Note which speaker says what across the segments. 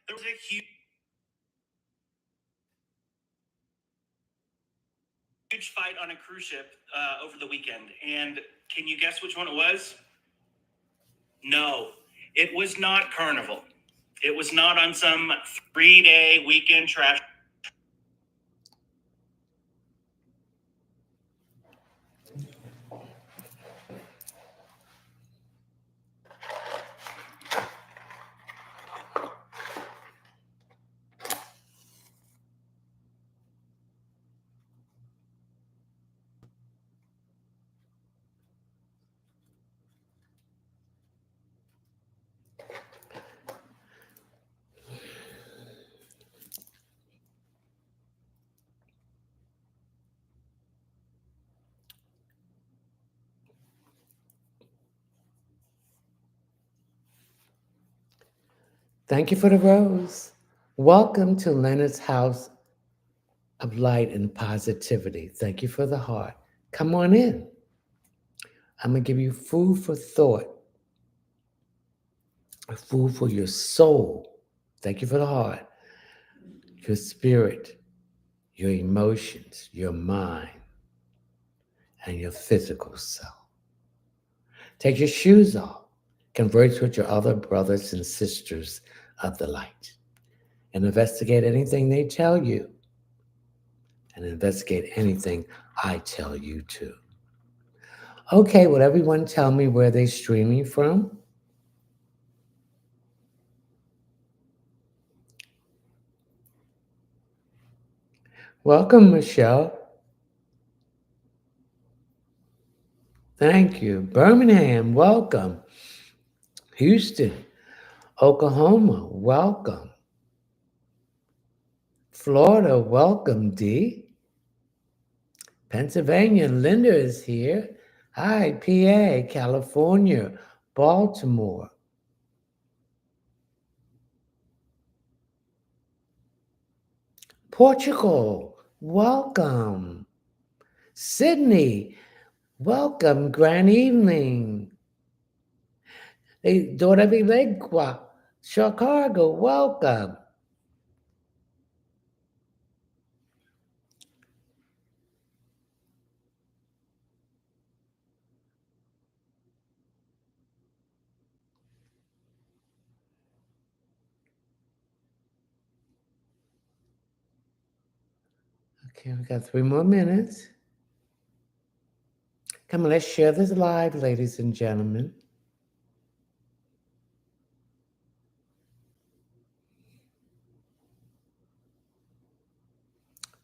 Speaker 1: There was a huge fight on a cruise ship over the weekend. And can you guess which one it was? No, it was not Carnival. It was not on some 3-day weekend trash. Thank you for the rose. Welcome to Leonard's House of Light and Positivity. Thank you for the heart. Come on in. I'm going to give you food for thought, food for your soul. Thank you for the heart, your spirit, your emotions, your mind, and your physical self. Take your shoes off. Converse with your other brothers and sisters of the light. And investigate anything they tell you. And investigate anything I tell you too. Okay, will everyone tell me where they're streaming from? Welcome, Michelle. Thank you. Birmingham, welcome. Houston, Oklahoma, welcome. Florida, welcome, D. Pennsylvania, Linda is here. Hi, PA, California, Baltimore. Portugal, welcome. Sydney, welcome. Grand evening. Doravilegua, Chicago, welcome. Okay, we got 3 more minutes. Come on, let's share this live, ladies and gentlemen.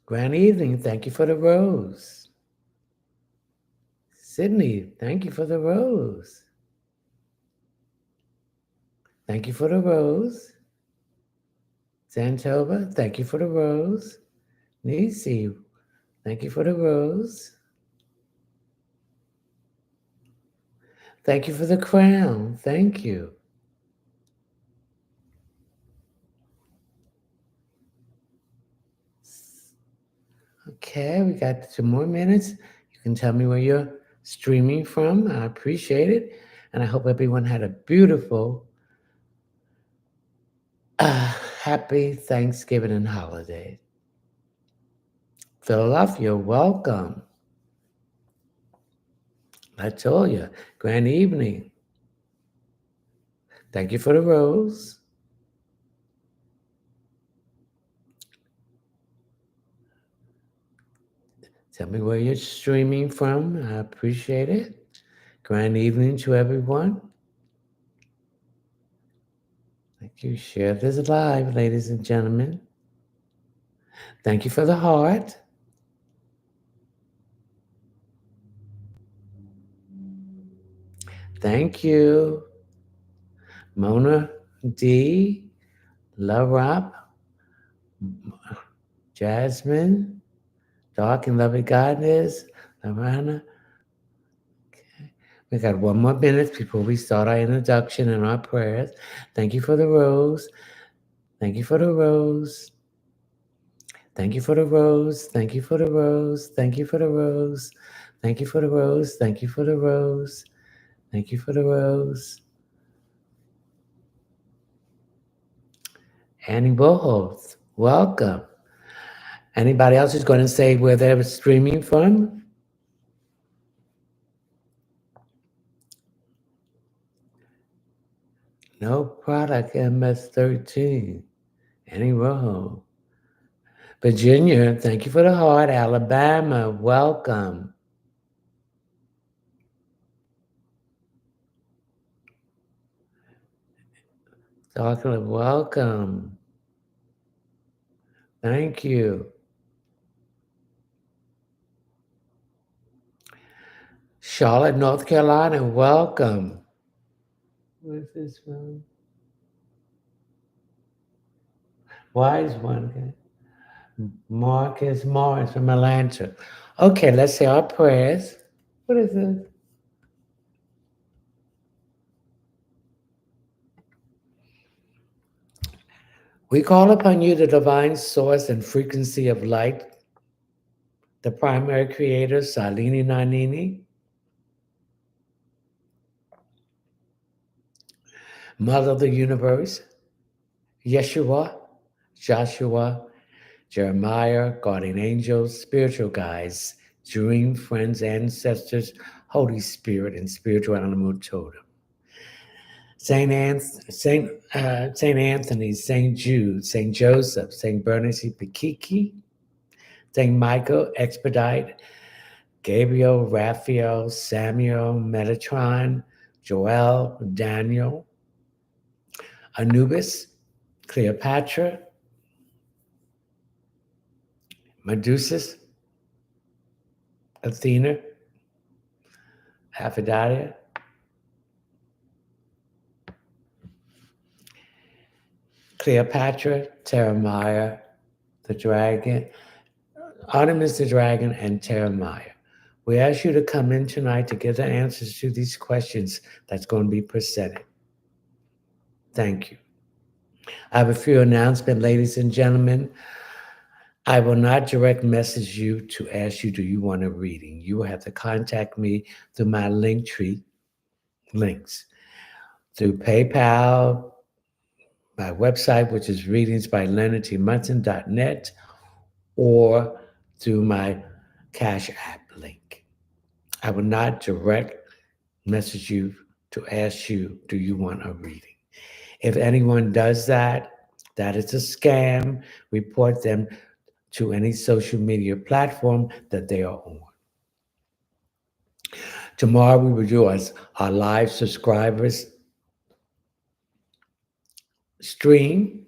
Speaker 1: Grand evening. Thank you for the rose. Sydney, thank you for the rose. Thank you for the rose. Santova, thank you for the rose. Nisi, thank you for the rose. Thank you for the crown. Thank you. Okay, we got 2 more minutes. You can tell me where you're streaming from. I appreciate it. And I hope everyone had a beautiful, happy Thanksgiving and holiday. Philadelphia, welcome. I told you, grand evening. Thank you for the rose. Tell me where you're streaming from. I appreciate it. Grand evening to everyone. Thank you. Share this live, ladies and gentlemen. Thank you for the heart. Thank you. Mona D. Larop. Jasmine. Dark and Lovely Goddess. Lorana. Okay. We got 1 more minute before we start our introduction and our prayers. Thank you for the rose. Thank you for the rose. Thank you for the rose. Thank you for the rose. Thank you for the rose. Thank you for the rose. Thank you for the rose. Thank you for the rose. Annie Boholz, welcome. Anybody else who's going to say where they're streaming from? No product MS13. Annie Rojo. Virginia, thank you for the heart. Alabama, welcome. Chocolate, welcome. Thank you. Charlotte, North Carolina, welcome. Where's this from? Wise one. Marcus Morris from Atlanta. Okay, let's say our prayers. What is this? We call upon you, the divine source and frequency of light, the primary creator, Salini Nanini, mother of the universe, Yeshua, Joshua, Jeremiah, guardian angels, spiritual guides, dream friends, ancestors, Holy Spirit, and spiritual animal totem. Saint Anthony, Saint Jude, Saint Joseph, Saint Bernice Pikiki, Saint Michael, Expedite, Gabriel, Raphael, Samuel, Metatron, Joel, Daniel, Anubis, Cleopatra, Medusa, Athena, Aphrodite, Cleopatra, Terramaya, the dragon, Artemis the dragon, and Terramaya. We ask you to come in tonight to get the answers to these questions that's going to be presented. Thank you. I have a few announcements, ladies and gentlemen. I will not direct message you to ask you, do you want a reading? You will have to contact me through my Linktree links, through PayPal, my website, which is readingsbyleonardtmunson.net, or through my Cash App link. I will not direct message you to ask you, do you want a reading? If anyone does that, that is a scam. Report them to any social media platform that they are on. Tomorrow we will do our live subscribers stream.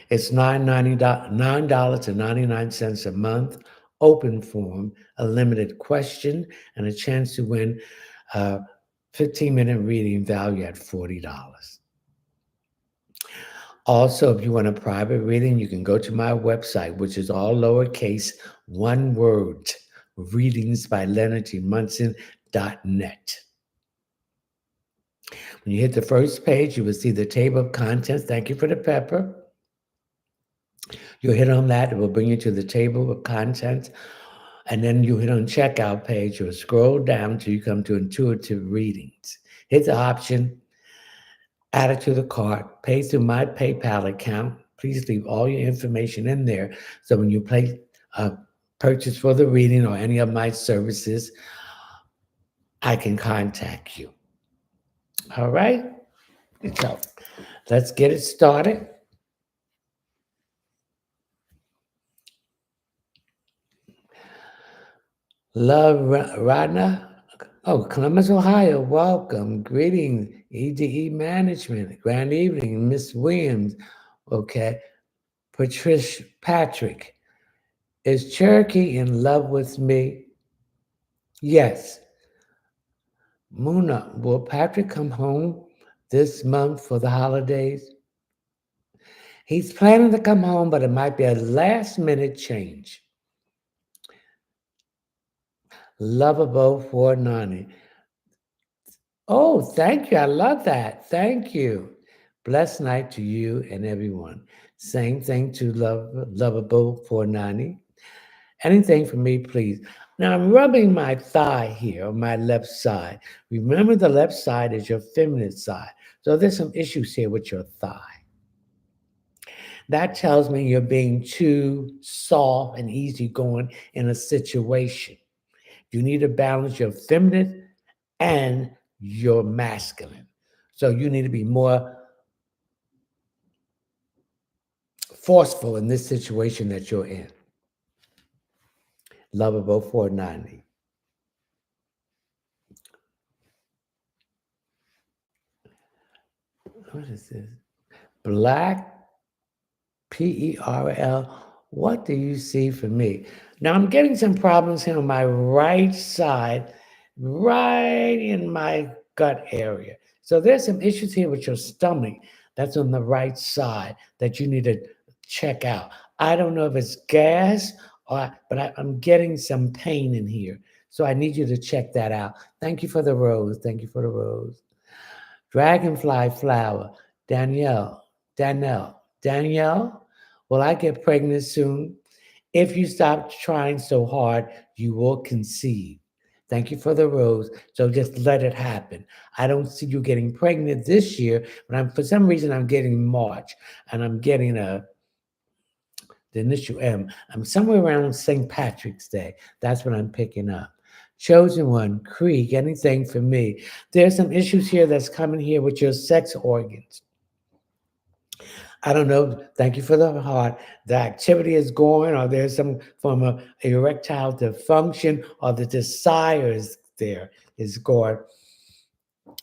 Speaker 1: It's $9.99 a month, open form, a limited question, and a chance to win a 15-minute reading valued at $40. Also, if you want a private reading, you can go to my website, which is all lowercase, one word, readingsbyleonardtmunson.net. When you hit the first page, you will see the table of contents. Thank you for the pepper. You'll hit on that. It will bring you to the table of contents. And then you hit on checkout page. You'll scroll down until you come to intuitive readings. Hit the option, add it to the cart, pay through my PayPal account. Please leave all your information in there. So when you place a purchase for the reading or any of my services, I can contact you. All right? So let's get it started. Love Radna. Oh, Columbus, Ohio. Welcome. Greetings. EDE Management. Grand evening, Miss Williams. Okay. Patricia Patrick. Is Cherokee in love with me? Yes. Muna, will Patrick come home this month for the holidays? He's planning to come home, but it might be a last minute change. Lovable 490. Oh, thank you. I love that. Thank you. Blessed night to you and everyone. Same thing to Lovable 490. Anything for me, please. Now I'm rubbing my thigh here on my left side. Remember, the left side is your feminine side. So there's some issues here with your thigh. That tells me you're being too soft and easygoing in a situation. You need to balance your feminine and your masculine. So you need to be more forceful in this situation that you're in. Lovable 490. What is this? Black PERL. What do you see for me? Now I'm getting some problems here on my right side, right in my gut area. So there's some issues here with your stomach that's on the right side that you need to check out. I don't know if it's gas but I'm getting some pain in here. So I need you to check that out. Thank you for the rose. Thank you for the rose. Dragonfly flower. Danielle, will I get pregnant soon? If you stop trying so hard, you will conceive. Thank you for the rose. So just let it happen. I don't see you getting pregnant this year, but for some reason I'm getting March and I'm getting the initial M. I'm somewhere around St. Patrick's Day. That's what I'm picking up. Chosen one, Creek, anything for me. There's some issues here that's coming here with your sex organs. I don't know. Thank you for the heart. The activity is going, or there's some form of erectile dysfunction, or the desire is there is going.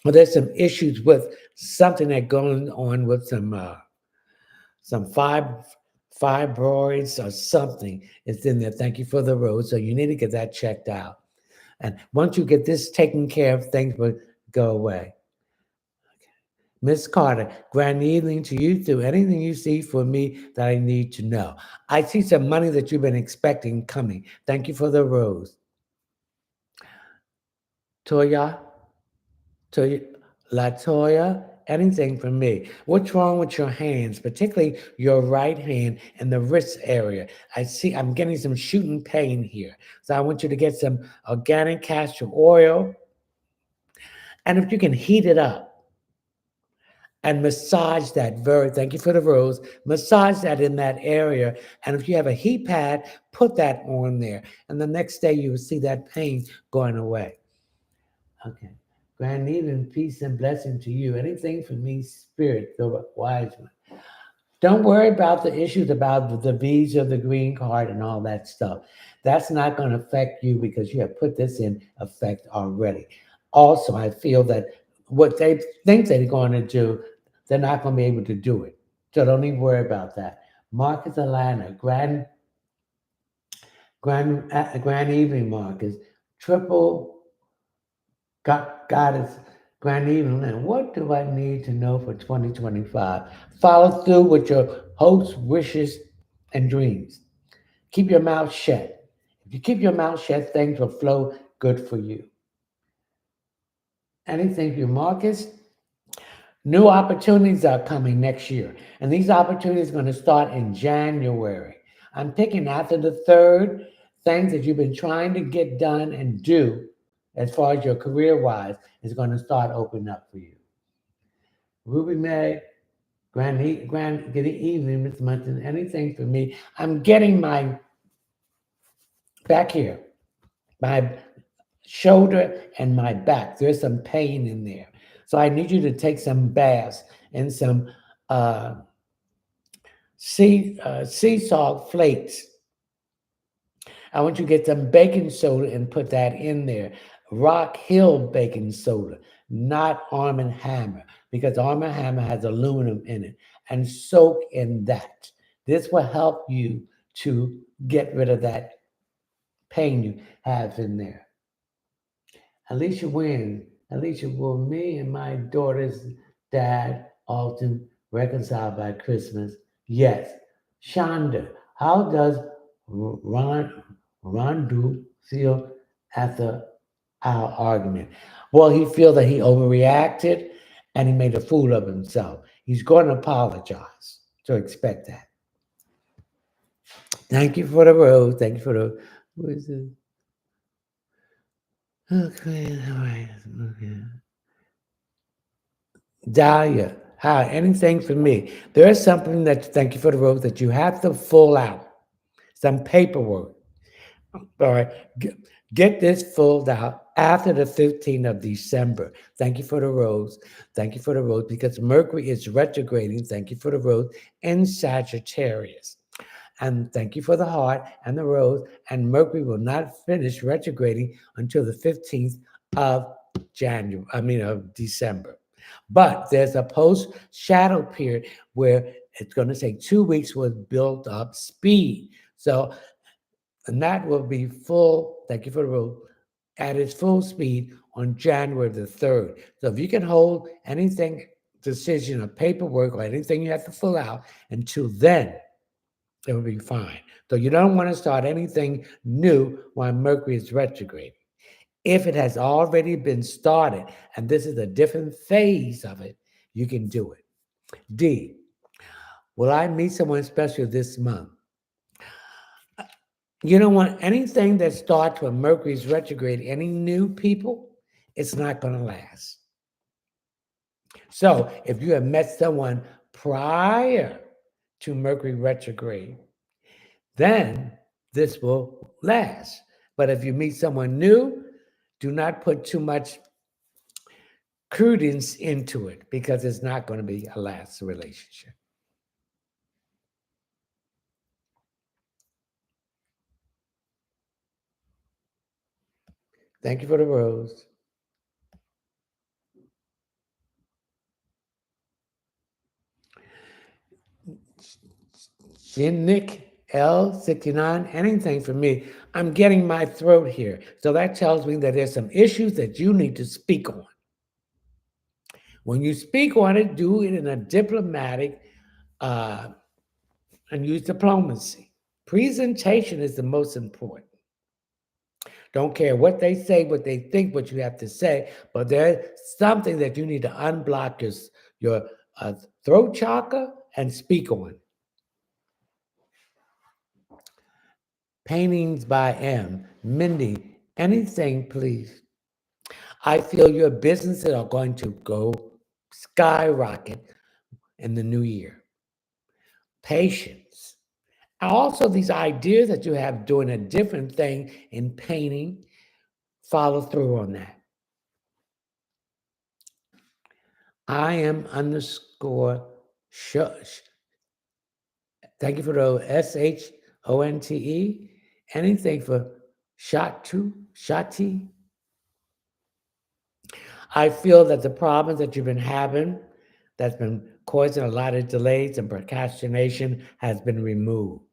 Speaker 1: Or there's some issues with something that going on with some fibroids or something is in there. Thank you for the rose. So you need to get that checked out. And once you get this taken care of, things will go away. Miss Carter, grand evening to you too. Anything you see for me that I need to know? I see some money that you've been expecting coming. Thank you for the rose. Toya, Toya, Latoya, anything for me? What's wrong with your hands, particularly your right hand and the wrist area? I see I'm getting some shooting pain here. So I want you to get some organic castor oil. And if you can heat it up, and massage that thank you for the rose, massage that in that area. And if you have a heat pad, put that on there. And the next day you will see that pain going away. Okay. Grand need and peace and blessing to you. Anything for me, spirit, the wise one. Don't worry about the issues about the visa, the green card, and all that stuff. That's not going to affect you because you have put this in effect already. Also, I feel that what they think they're going to do, they're not going to be able to do it. So don't even worry about that. Marcus Atlanta, grand evening, Marcus. Triple goddess, grand evening. And what do I need to know for 2025? Follow through with your hopes, wishes, and dreams. Keep your mouth shut. If you keep your mouth shut, things will flow good for you. Anything for Marcus? New opportunities are coming next year, and these opportunities are going to start in January. I'm picking after the third things that you've been trying to get done and do as far as your career wise is going to start opening up for you. Ruby May, good evening, Miss Munson. Anything for me? I'm getting my back here, my shoulder and my back. There's some pain in there. So I need you to take some baths and some uh, sea salt flakes. I want you to get some baking soda and put that in there. Rock Hill baking soda, not Arm& Hammer, because Arm & Hammer has aluminum in it. And soak in that. This will help you to get rid of that pain you have in there. Alicia wins. Alicia, will me and my daughter's dad often reconcile by Christmas? Yes. Shonda, how does Rondu feel after our argument? Well, he feels that he overreacted and he made a fool of himself. He's going to apologize. So expect that. Thank you for the rose. Thank you for the, who is it? Okay, all right. Okay. Dahlia, hi, anything for me? There is something that, thank you for the rose, that you have to fill out, some paperwork. All right. Get this filled out after the 15th of December. Thank you for the rose. Thank you for the rose because Mercury is retrograding. Thank you for the rose in Sagittarius. And thank you for the heart and the rose. And Mercury will not finish retrograding until the 15th of of December. But there's a post shadow period where it's going to take 2 weeks with built up speed. So and that will be full, thank you for the rule, at its full speed on January the 3rd. So if you can hold anything, decision or paperwork or anything you have to fill out until then, it will be fine. So you don't want to start anything new while Mercury is retrograde. If it has already been started and this is a different phase of it, you can do it. D, will I meet someone special this month? You don't want anything that starts when Mercury's retrograde, any new people, it's not going to last. So if you have met someone prior to Mercury retrograde, then this will last. But if you meet someone new, do not put too much credence into it because it's not going to be a last relationship. Thank you for the rose. Nick L69, anything for me. I'm getting my throat here. So that tells me that there's some issues that you need to speak on. When you speak on it, do it in a diplomatic uh, and use diplomacy. Presentation is the most important. Don't care what they say, what they think, what you have to say, but there's something that you need to unblock your throat chakra and speak on. Paintings by M. Mindy, anything, please. I feel your businesses are going to go skyrocket in the new year. Patience. Also, these ideas that you have doing a different thing in painting, follow through on that. I am underscore shush. Thank you for the SHONTE. Anything for Shati. I feel that the problems that you've been having that's been causing a lot of delays and procrastination has been removed.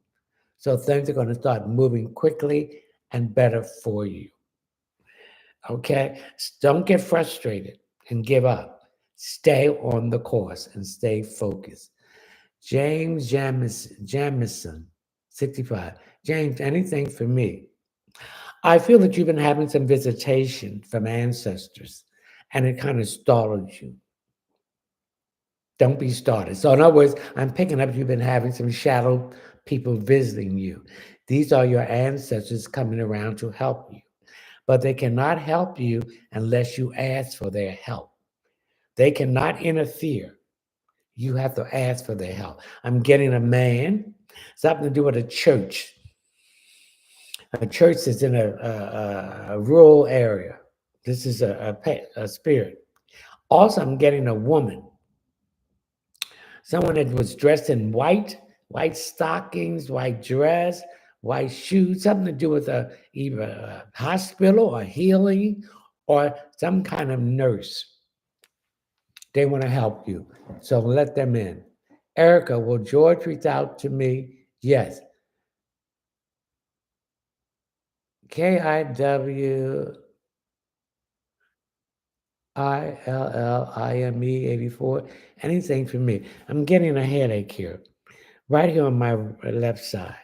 Speaker 1: So things are going to start moving quickly and better for you. Okay? Don't get frustrated and give up. Stay on the course and stay focused. Jamison, 65. James, anything for me? I feel that you've been having some visitation from ancestors and it kind of startled you. Don't be started. So, in other words, I'm picking up you've been having some shadow people visiting you. These are your ancestors coming around to help you, but they cannot help you unless you ask for their help. They cannot interfere. You have to ask for their help. I'm getting a man, something to do with a church. A church is in a rural area. This is a spirit. Also, I'm getting a woman, someone that was dressed in white stockings, white dress, white shoes, something to do with either a hospital or healing or some kind of nurse. They want to help you. So let them in. Erica, will George reach out to me? Yes. KIWILLIME 84. Anything for me. I'm getting a headache here, right here on my left side.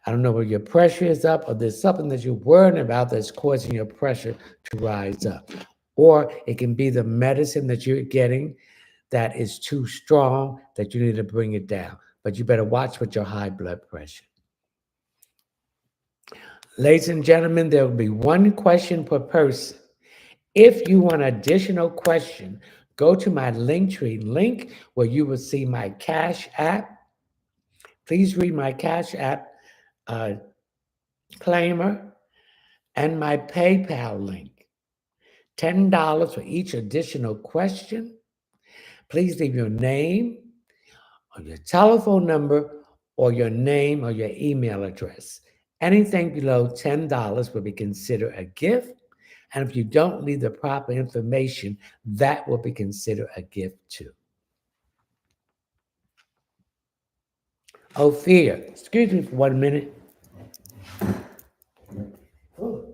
Speaker 1: I don't know where your pressure is up, or there's something that you're worrying about that's causing your pressure to rise up. Or it can be the medicine that you're getting that is too strong that you need to bring it down. But you better watch with your high blood pressure. Ladies and gentlemen, there will be one question per person. If you want additional question, go to my Linktree link where you will see my Cash App. Please read my Cash App uh, claimer and my PayPal link. $10 for each additional question. Please leave your name or your telephone number or your name or your email address. Anything below $10 will be considered a gift. And if you don't leave the proper information, that will be considered a gift too. Ophir, excuse me for 1 minute. Oh.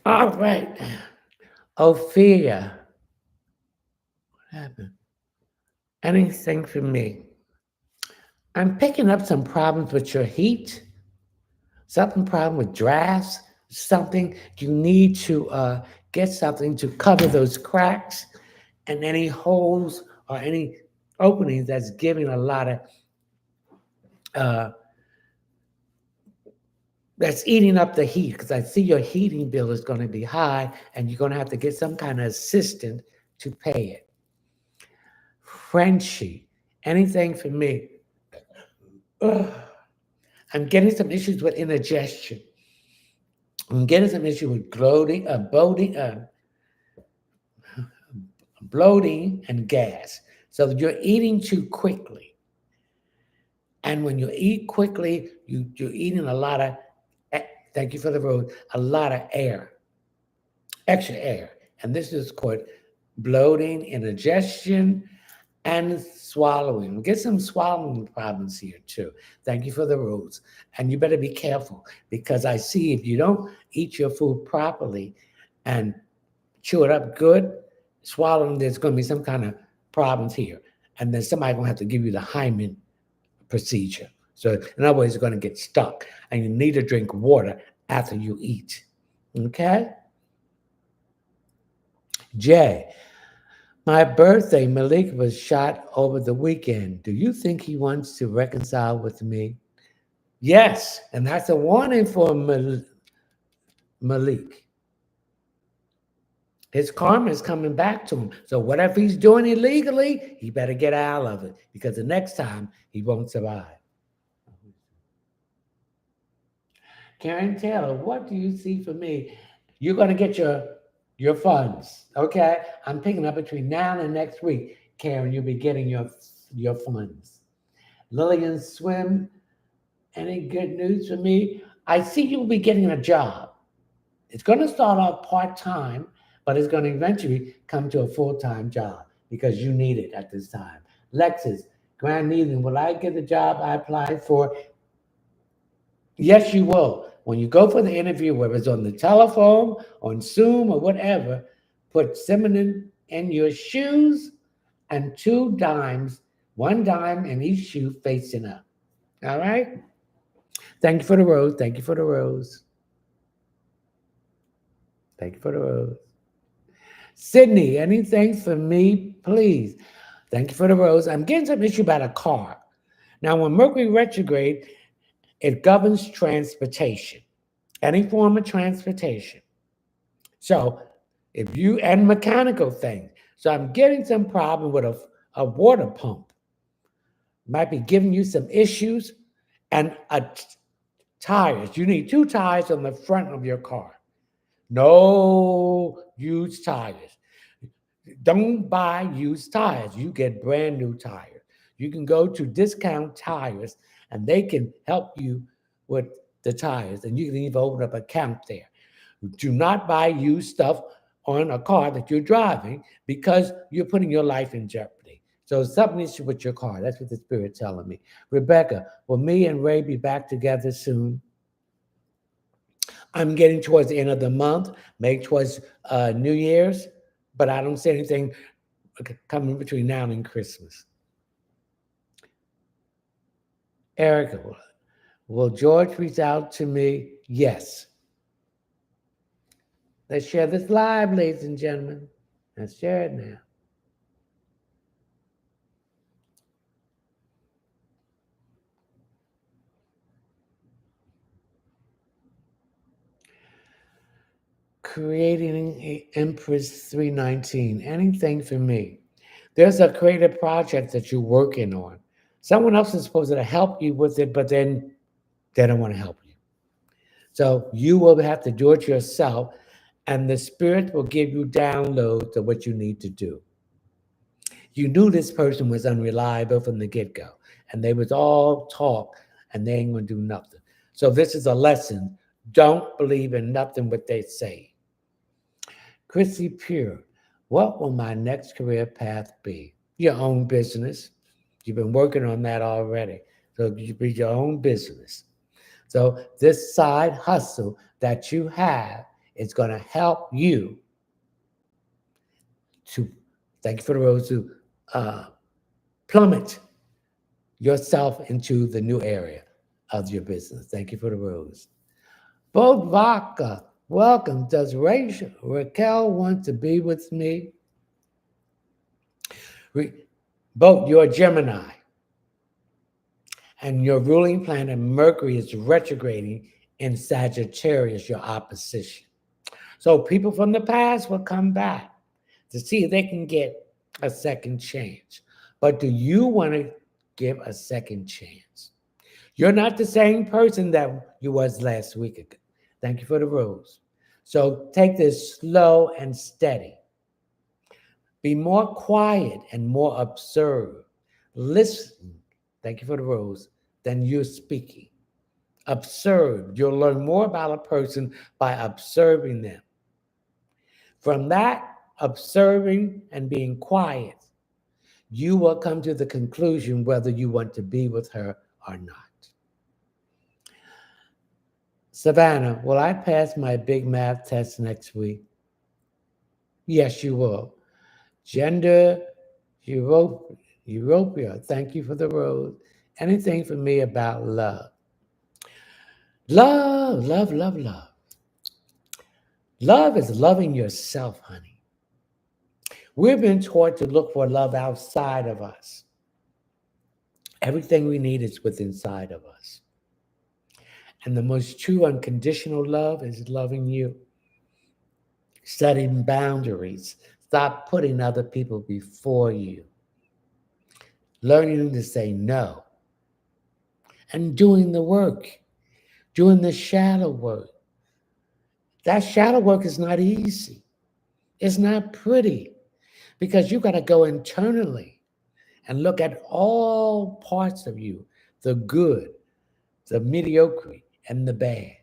Speaker 1: All right. Ophir, what happened? Anything for me? I'm picking up some problems with your heat, something problem with drafts, something you need to get something to cover those cracks and any holes or any openings that's giving a lot of uh, that's eating up the heat because I see your heating bill is going to be high and you're going to have to get some kind of assistant to pay it. Frenchie, anything for me? Ugh. I'm getting some issues with indigestion. I'm getting some issue with bloating and gas. So you're eating too quickly. And when you eat quickly, you're eating a lot of, thank you for the road, a lot of air, extra air. And this is called bloating, indigestion, and swallowing. Get some swallowing problems here too. Thank you for the rules. And you better be careful because I see if you don't eat your food properly and chew it up good, swallowing, there's going to be some kind of problems here. And then somebody going to have to give you the hymen procedure. So in other words, it's going to get stuck and you need to drink water after you eat. Okay? Jay, my birthday, Malik was shot over the weekend. Do you think he wants to reconcile with me? Yes, and that's a warning for Malik. His karma is coming back to him. So whatever he's doing illegally, he better get out of it because the next time he won't survive. Karen Taylor, what do you see for me? You're going to get your funds, okay? I'm picking up between now and next week. Karen, you'll be getting your funds. Lillian Swim, any good news for me? I see you'll be getting a job. It's going to start off part-time, but it's going to eventually come to a full-time job because you need it at this time. Lexus, Grand Needham, will I get the job I applied for? Yes, you will. When you go for the interview, whether it's on the telephone, on Zoom, or whatever, put cinnamon in your shoes and 2 dimes, 1 dime in each shoe facing up. All right? Thank you for the rose. Thank you for the rose. Thank you for the rose. Sydney, anything for me, please? Thank you for the rose. I'm getting some issue about a car. Now, when Mercury retrograde, it governs transportation, any form of transportation. So if you, and mechanical things. So I'm getting some problem with a water pump. Might be giving you some issues and tires. You need 2 tires on the front of your car. No used tires. Don't buy used tires. You get brand new tires. You can go to Discount Tires and they can help you with the tires. And you can even open up an account there. Do not buy used stuff on a car that you're driving because you're putting your life in jeopardy. So something issue with your car. That's what the Spirit's telling me. Rebecca, will me and Ray be back together soon? I'm getting towards the end of the month, maybe towards New Year's, but I don't see anything coming between now and Christmas. Erica, will George reach out to me? Yes. Let's share this live, ladies and gentlemen. Let's share it now. Creating a Empress 319. Anything for me. There's a creative project that you're working on. Someone else is supposed to help you with it, but then they don't want to help you. So you will have to do it yourself, and the spirit will give you downloads of what you need to do. You knew this person was unreliable from the get-go, and they was all talk, and they ain't gonna do nothing. So this is a lesson. Don't believe in nothing what they say. Chrissy Pure, what will my next career path be? Your own business. You've been working on that already. So you be your own business. So this side hustle that you have is going to help you to, thank you for the rose, to uh, plummet yourself into the new area of your business. Thank you for the rose. Both Vodka, welcome. Does Raquel want to be with me? Both, you're a Gemini, and your ruling planet Mercury is retrograding in Sagittarius, your opposition. So people from the past will come back to see if they can get a second chance. But do you want to give a second chance? You're not the same person that you was last week ago. Thank you for the rose. So take this slow and steady. Be more quiet and more observe. Listen, thank you for the rose, than you're speaking. Observe. You'll learn more about a person by observing them. From that, observing and being quiet, you will come to the conclusion whether you want to be with her or not. Savannah, will I pass my big math test next week? Yes, you will. Gender Europia, thank you for the rose. Anything for me about love? Love, love, love, love. Love is loving yourself, honey. We've been taught to look for love outside of us. Everything we need is within inside of us. And the most true unconditional love is loving you. Setting boundaries. Stop putting other people before you. Learning to say no. And doing the work. Doing the shadow work. That shadow work is not easy. It's not pretty because you got to go internally and look at all parts of you, the good, the mediocre, and the bad.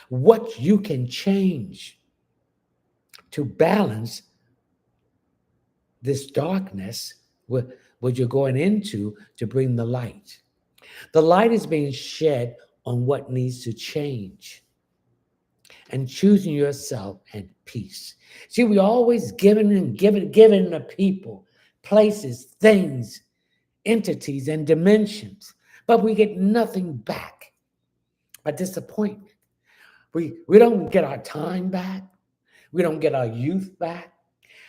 Speaker 1: What you can change to balance this darkness with what you're going into to bring the light. The light is being shed on what needs to change and choosing yourself and peace. See, we always giving and giving to people, places, things, entities, and dimensions, but we get nothing back. A disappointment. We don't get our time back. We don't get our youth back.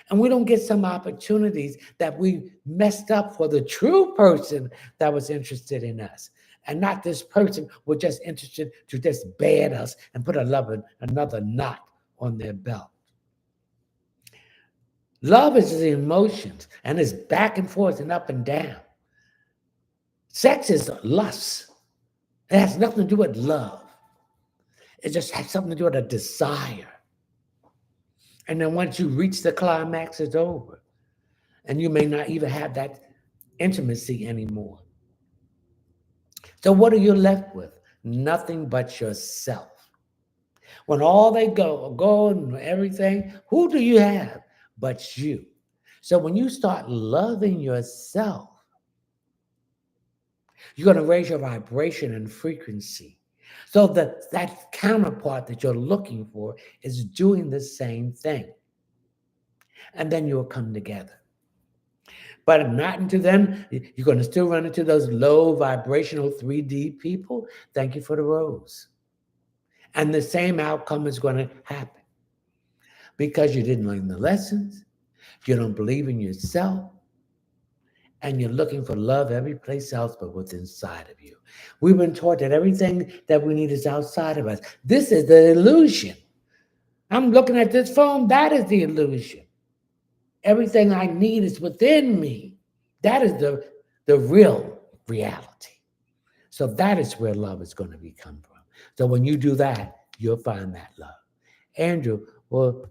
Speaker 1: And we don't get some opportunities that we messed up for the true person that was interested in us. And not this person was just interested to just bad us and put another knot on their belt. Love is the emotions and it's back and forth and up and down. Sex is lust. It has nothing to do with love. It just has something to do with a desire. And then once you reach the climax, it's over. And you may not even have that intimacy anymore. So what are you left with? Nothing but yourself. When all they go and everything, who do you have but you? So when you start loving yourself, you're going to raise your vibration and frequency. So that counterpart that you're looking for is doing the same thing. And then you'll come together. But not into them, you're going to still run into those low vibrational 3D people. Thank you for the rose. And the same outcome is going to happen because you didn't learn the lessons. You don't believe in yourself, and you're looking for love every place else but what's inside of you. We've been taught that everything that we need is outside of us. This is the illusion. I'm looking at this phone, that is the illusion. Everything I need is within me. That is the real reality. So that is where love is going to become from. So when you do that, you'll find that love. Andrew, well,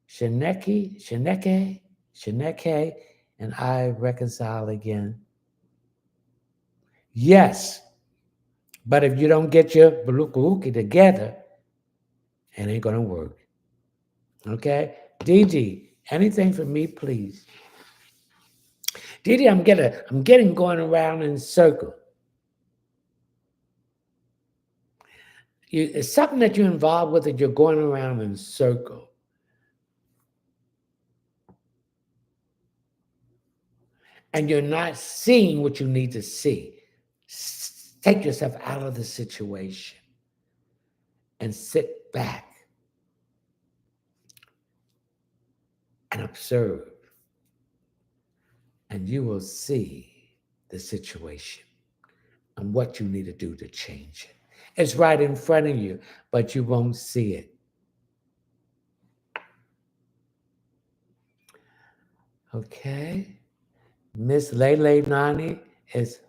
Speaker 1: Shaneke, and I reconcile again. Yes, but if you don't get your balukuki together, it ain't gonna work. Okay, DG, anything for me, please. DG, I'm getting going around in a circle. It's something that you're involved with that you're going around in a circle. And you're not seeing what you need to see. Take yourself out of the situation and sit back and observe. And you will see the situation and what you need to do to change it. It's right in front of you, but you won't see it. Okay. Miss Lele Nani is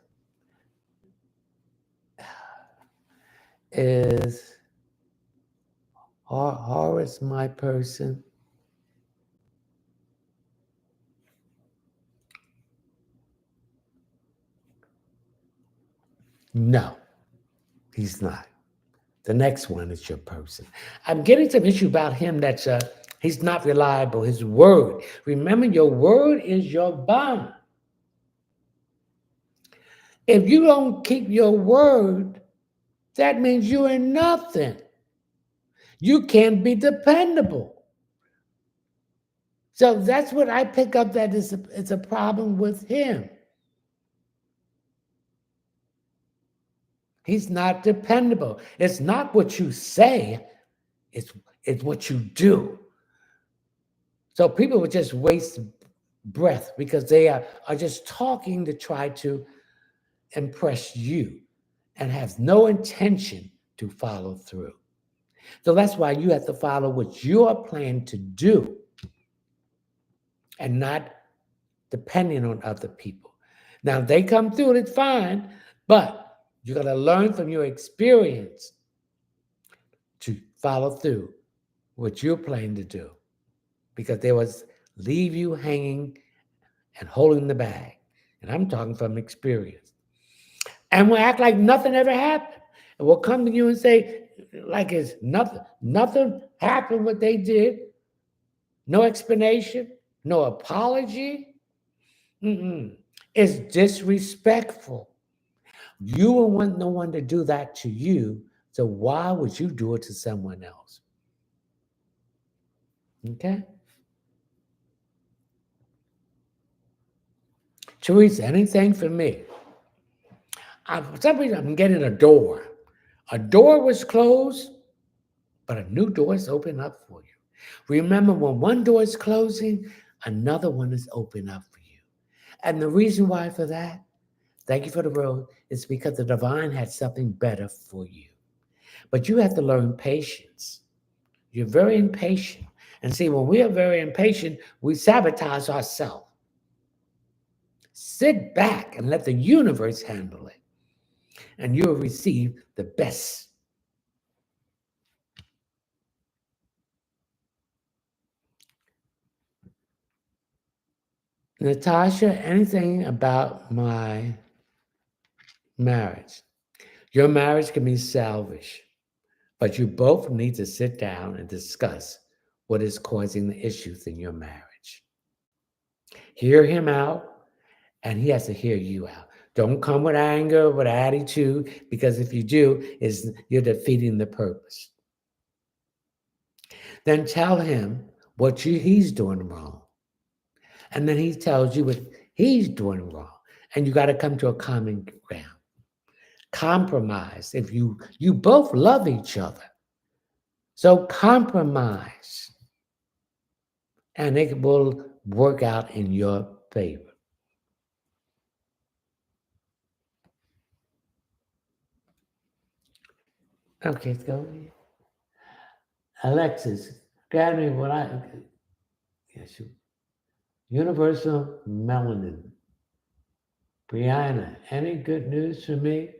Speaker 1: Horace my person? No, he's not. The next one is your person. I'm getting some issue about him that's he's not reliable. His word. Remember, your word is your bond. If you don't keep your word, that means you're nothing. You can't be dependable. So that's what I pick up that it's a problem with him. He's not dependable. It's not what you say, it's what you do. So people would just waste breath because they are just talking to try to impress you and have no intention to follow through. So that's why you have to follow what you are planning to do and not depending on other people. Now, they come through, it's fine, but you got to learn from your experience to follow through what you're planning to do, because they was leave you hanging and holding the bag. And I'm talking from experience. And we'll act like nothing ever happened. And we'll come to you and say, like it's nothing happened what they did. No explanation, no apology. It's disrespectful. You will want no one to do that to you, so why would you do it to someone else? Okay? Teresa, anything for me? For some reason, I'm getting a door. A door was closed, but a new door is open up for you. Remember, when one door is closing, another one is open up for you. And the reason why for that, thank you for the road, is because the divine had something better for you. But you have to learn patience. You're very impatient. And see, when we are very impatient, we sabotage ourselves. Sit back and let the universe handle it, and you'll receive the best. Natasha, anything about my marriage? Your marriage can be salvaged, but you both need to sit down and discuss what is causing the issues in your marriage. Hear him out, and he has to hear you out. Don't come with anger, with attitude, because if you do, you're defeating the purpose. Then tell him what he's doing wrong. And then he tells you what he's doing wrong. And you got to come to a common ground. Compromise. If you both love each other, so compromise. And it will work out in your favor. Okay, let's go. Alexis, grab me what I. Yes, universal melanin. Brianna, any good news for me?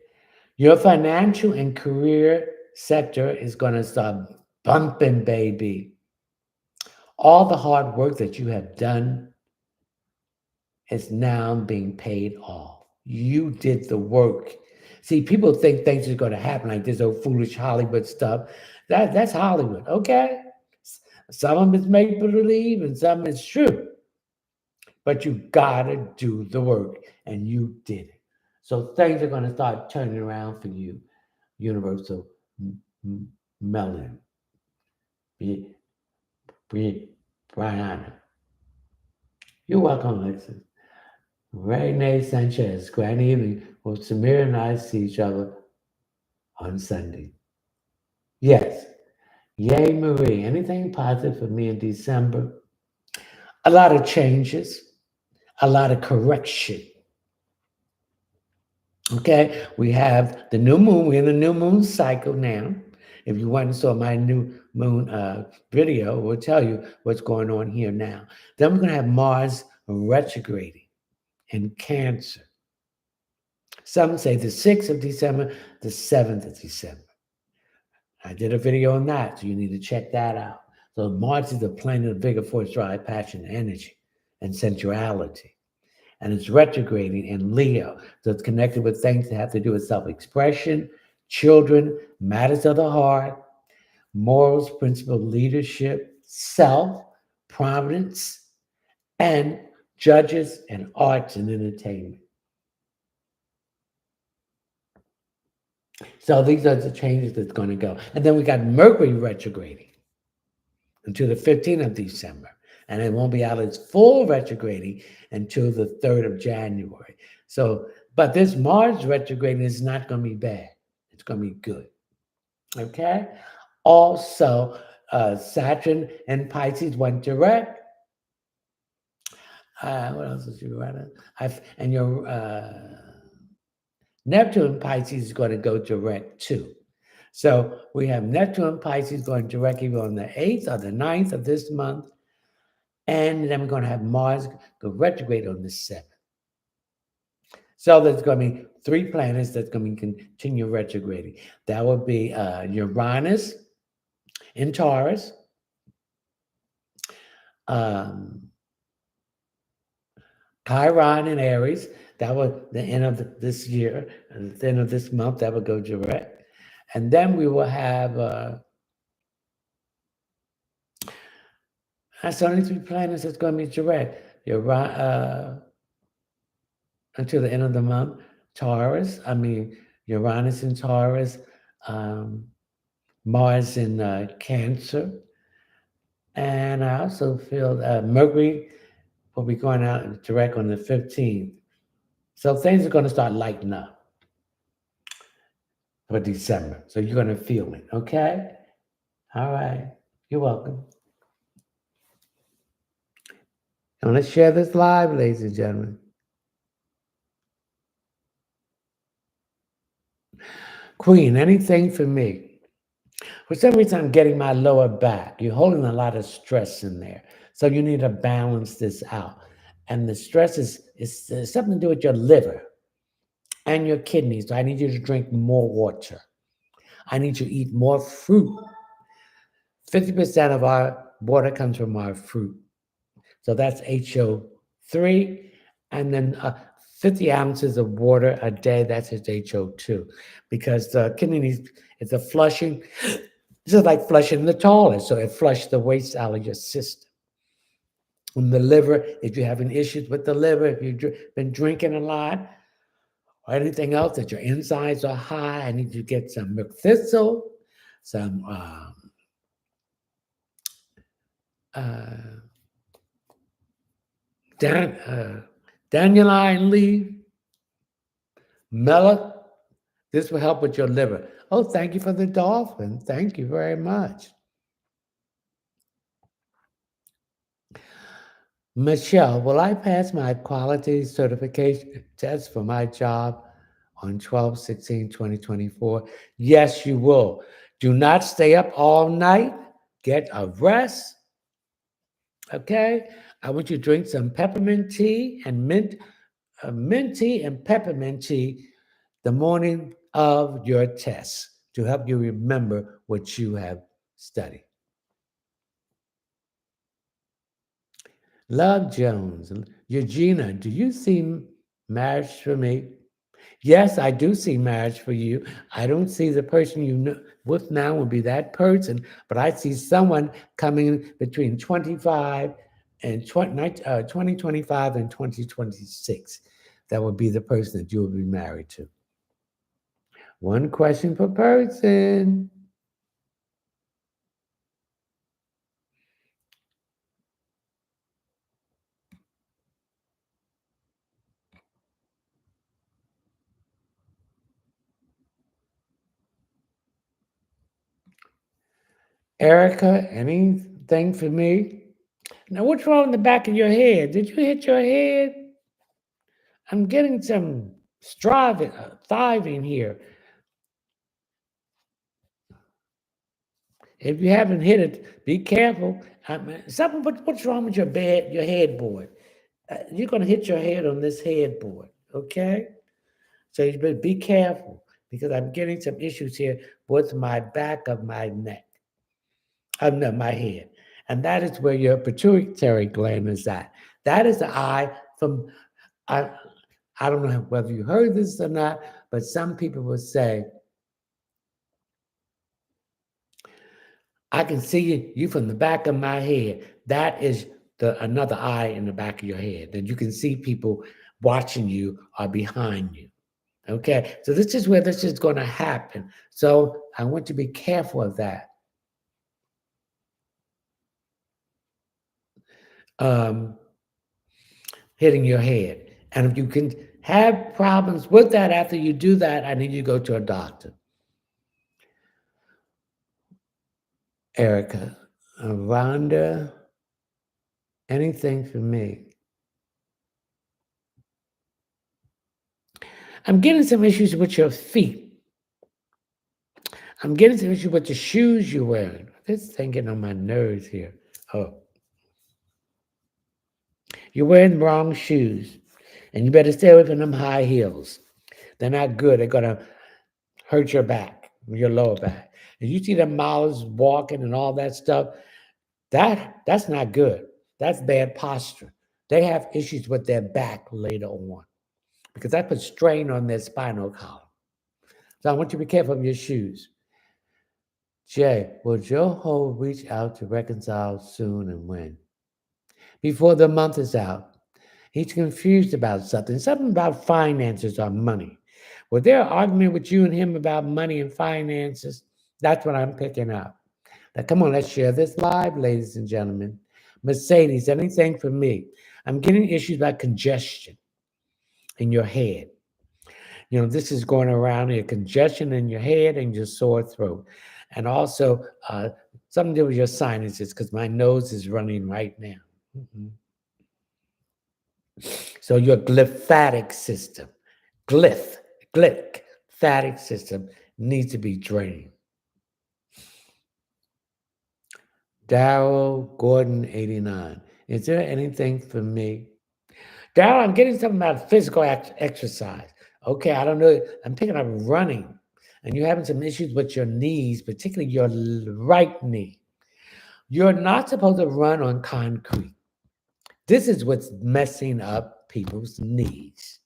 Speaker 1: Your financial and career sector is going to start bumping, baby. All the hard work that you have done is now being paid off. You did the work. See, people think things are going to happen like this old foolish Hollywood stuff. That's Hollywood, okay? Some of it's make believe and some is true. But you gotta do the work, and you did it. So things are gonna start turning around for you, Universal Melon. Be, Brianna. You're welcome, Alexis. Renee Sanchez, grand evening. Well, Samir and I see each other on Sunday. Yes. Yay, Marie. Anything positive for me in December? A lot of changes, a lot of correction. Okay, we have the new moon. We're in the new moon cycle now. If you went and saw my new moon video, we'll tell you what's going on here now. Then we're going to have Mars retrograding in Cancer. Some say the 6th of December, the 7th of December. I did a video on that, so you need to check that out. So Mars is the planet of vigor, force, drive, passion, energy, and sensuality. And it's retrograding in Leo. So it's connected with things that have to do with self-expression, children, matters of the heart, morals, principle, leadership, self, providence, and judges and arts and entertainment. So these are the changes that's going to go. And then we got Mercury retrograding until the 15th of December. And it won't be out its full retrograding until the 3rd of January. So, but this Mars retrograding is not going to be bad. It's going to be good. Okay? Also, Saturn and Pisces went direct. What else is you running? And your Neptune and Pisces is going to go direct too. So we have Neptune and Pisces going direct either on the 8th or the 9th of this month. And then we're going to have Mars go retrograde on the 7th. So there's going to be 3 planets that's going to continue retrograding. That would be Uranus in Taurus, Chiron in Aries. That was the end of this year, and the end of this month, that would go direct. And then we will have, that's only 3 planets that's going to be direct. Until the end of the month, Uranus in Taurus, Mars in Cancer. And I also feel Mercury will be going out direct on the 15th. So things are going to start lighting up for December. So you're going to feel it, okay? All right. You're welcome. And let's share this live, ladies and gentlemen. Queen, anything for me? For some reason, I'm getting my lower back. You're holding a lot of stress in there. So you need to balance this out. And the stress is something to do with your liver and your kidneys. So I need you to drink more water. I need you to eat more fruit. 50% of our water comes from our fruit. So that's HO3. And then 50 ounces of water a day, that's its HO2. Because the kidneys, it's a flushing, it's just like flushing the toilet. So it flushes the waste out of your system. And the liver, if you're having issues with the liver, if you've been drinking a lot, or anything else that your insides are high, I need you to get some milk thistle, some dandelion leaf, melon. This will help with your liver. Oh, thank you for the dolphin. Thank you very much. Michelle, will I pass my quality certification test for my job on 12/16/2024? Yes, you will. Do not stay up all night. Get a rest. Okay? I want you to drink some peppermint tea and mint tea and peppermint tea the morning of your test to help you remember what you have studied. Love Jones. Eugenia, do you see marriage for me? Yes, I do see marriage for you. I don't see the person you know with now will be that person, but I see someone coming between 25 and 2025 and 2026. That would be the person that you will be married to. One question per person. Erica, anything for me? Now, what's wrong in the back of your head? Did you hit your head? I'm getting some thriving here. If you haven't hit it, be careful. What's wrong with your headboard? You're going to hit your head on this headboard, okay? So you better be careful because I'm getting some issues here with my back of my neck, no, my head. And that is where your pituitary gland is at. That is the eye from, I, I don't know whether you heard this or not, but some people will say, I can see you from the back of my head. That is another eye in the back of your head. And you can see people watching you or behind you. Okay, so this is where this is going to happen. So I want you to be careful of that. Um, Hitting your head. And if you can have problems with that after you do that, I need you to go to a doctor. Erica, Rhonda, anything for me? I'm getting some issues with your feet. I'm getting some issues with the shoes you're wearing. This thing getting on my nerves here. Oh. You're wearing the wrong shoes. And you better stay away from them high heels. They're not good. They're gonna hurt your back, your lower back. And you see them models walking and all that stuff, that's not good. That's bad posture. They have issues with their back later on because that puts strain on their spinal column. So I want you to be careful of your shoes. Jay, will Joe Ho reach out to reconcile soon and when? Before the month is out. He's confused about something about finances or money. Was there an argument with you and him about money and finances? That's what I'm picking up. Now, come on, let's share this live, ladies and gentlemen. Mercedes, anything for me? I'm getting issues about congestion in your head. You know, this is going around here, congestion in your head and your sore throat. And also something to do with your sinuses because my nose is running right now. Mhm. So your glymphatic system, glymphatic system needs to be drained. Daryl Gordon, 89. Is there anything for me? Daryl, I'm getting something about physical exercise. Okay, I don't know. I'm picking up running, and you're having some issues with your knees, particularly your right knee. You're not supposed to run on concrete. This is what's messing up people's knees.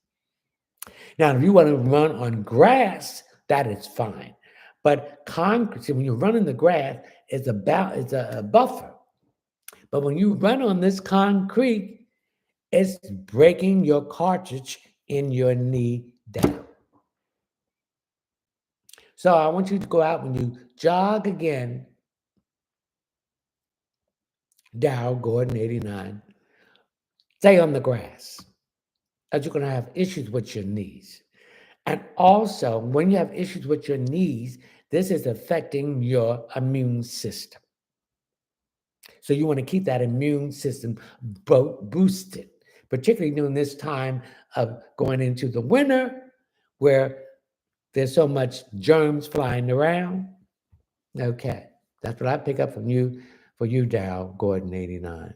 Speaker 1: Now, if you want to run on grass, that is fine. But concrete, see, when you run in the grass, it's a buffer. But when you run on this concrete, it's breaking your cartilage in your knee down. So I want you to go out when you jog again. Dow Gordon 89. Stay on the grass. As you're going to have issues with your knees. And also, when you have issues with your knees, this is affecting your immune system. So you want to keep that immune system boosted, particularly during this time of going into the winter where there's so much germs flying around. Okay, that's what I pick up from you for you, Dow Gordon 89.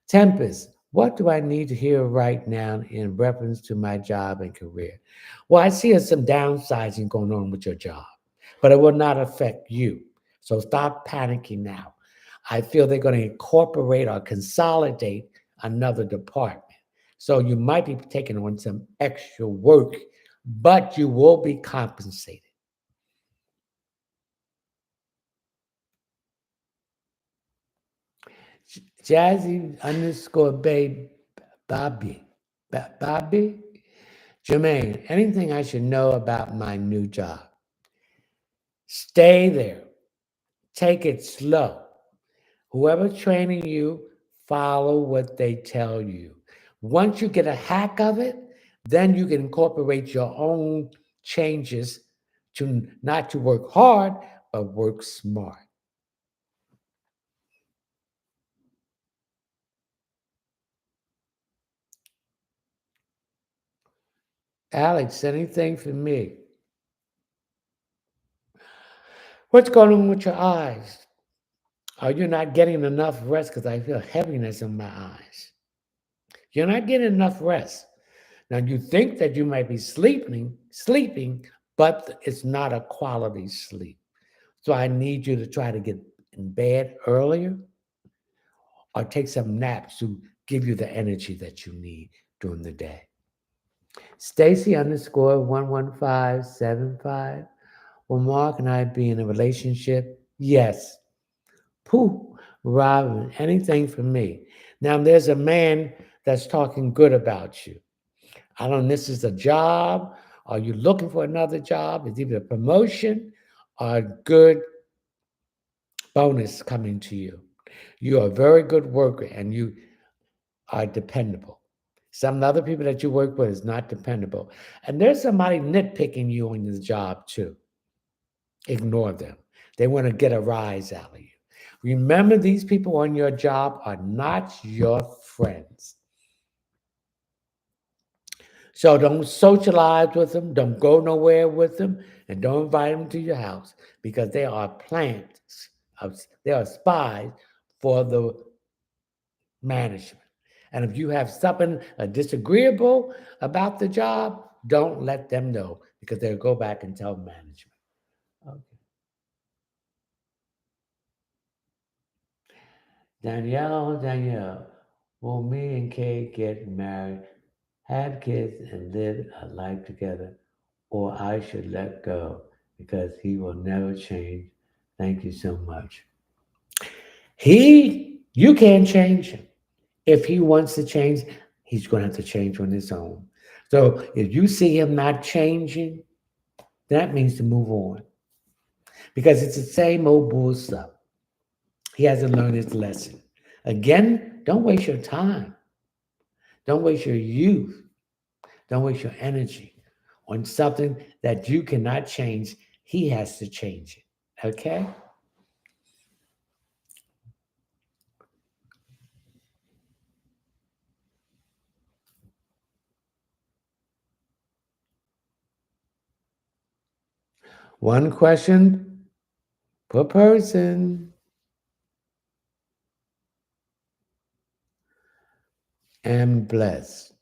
Speaker 1: Tempest, what do I need to hear right now in reference to my job and career? Well, I see some downsizing going on with your job, but it will not affect you. So stop panicking now. I feel they're going to incorporate or consolidate another department. So you might be taking on some extra work, but you will be compensated. Jazzy underscore babe Bobby. Bobby? Jermaine, anything I should know about my new job? Stay there. Take it slow. Whoever's training you, follow what they tell you. Once you get a hack of it, then you can incorporate your own changes to not to work hard, but work smart. Alex, anything for me? What's going on with your eyes? Are you not getting enough rest? Because I feel heaviness in my eyes. You're not getting enough rest. Now you think that you might be sleeping, but it's not a quality sleep. So I need you to try to get in bed earlier or take some naps to give you the energy that you need during the day. Stacy underscore 11575. Will Mark and I be in a relationship? Yes. Pooh, Robin, anything for me. Now there's a man that's talking good about you. I don't know, this is a job. Are you looking for another job? It's either a promotion or a good bonus coming to you. You are a very good worker and you are dependable. Some other people that you work with is not dependable. And there's somebody nitpicking you on the job too. Ignore them. They want to get a rise out of you. Remember, these people on your job are not your friends. So don't socialize with them, don't go nowhere with them, and don't invite them to your house because they are plants, they are spies for the management. And if you have something disagreeable about the job, don't let them know because they'll go back and tell management. Okay. Danielle, will me and Kay get married, have kids, and live a life together, or I should let go because he will never change? Thank you so much. You can't change him. If he wants to change, he's going to have to change on his own. So if you see him not changing, that means to move on because it's the same old bull stuff. He hasn't learned his lesson. Again, don't waste your time. Don't waste your youth. Don't waste your energy on something that you cannot change. He has to change it. Okay? One question per person. And bless.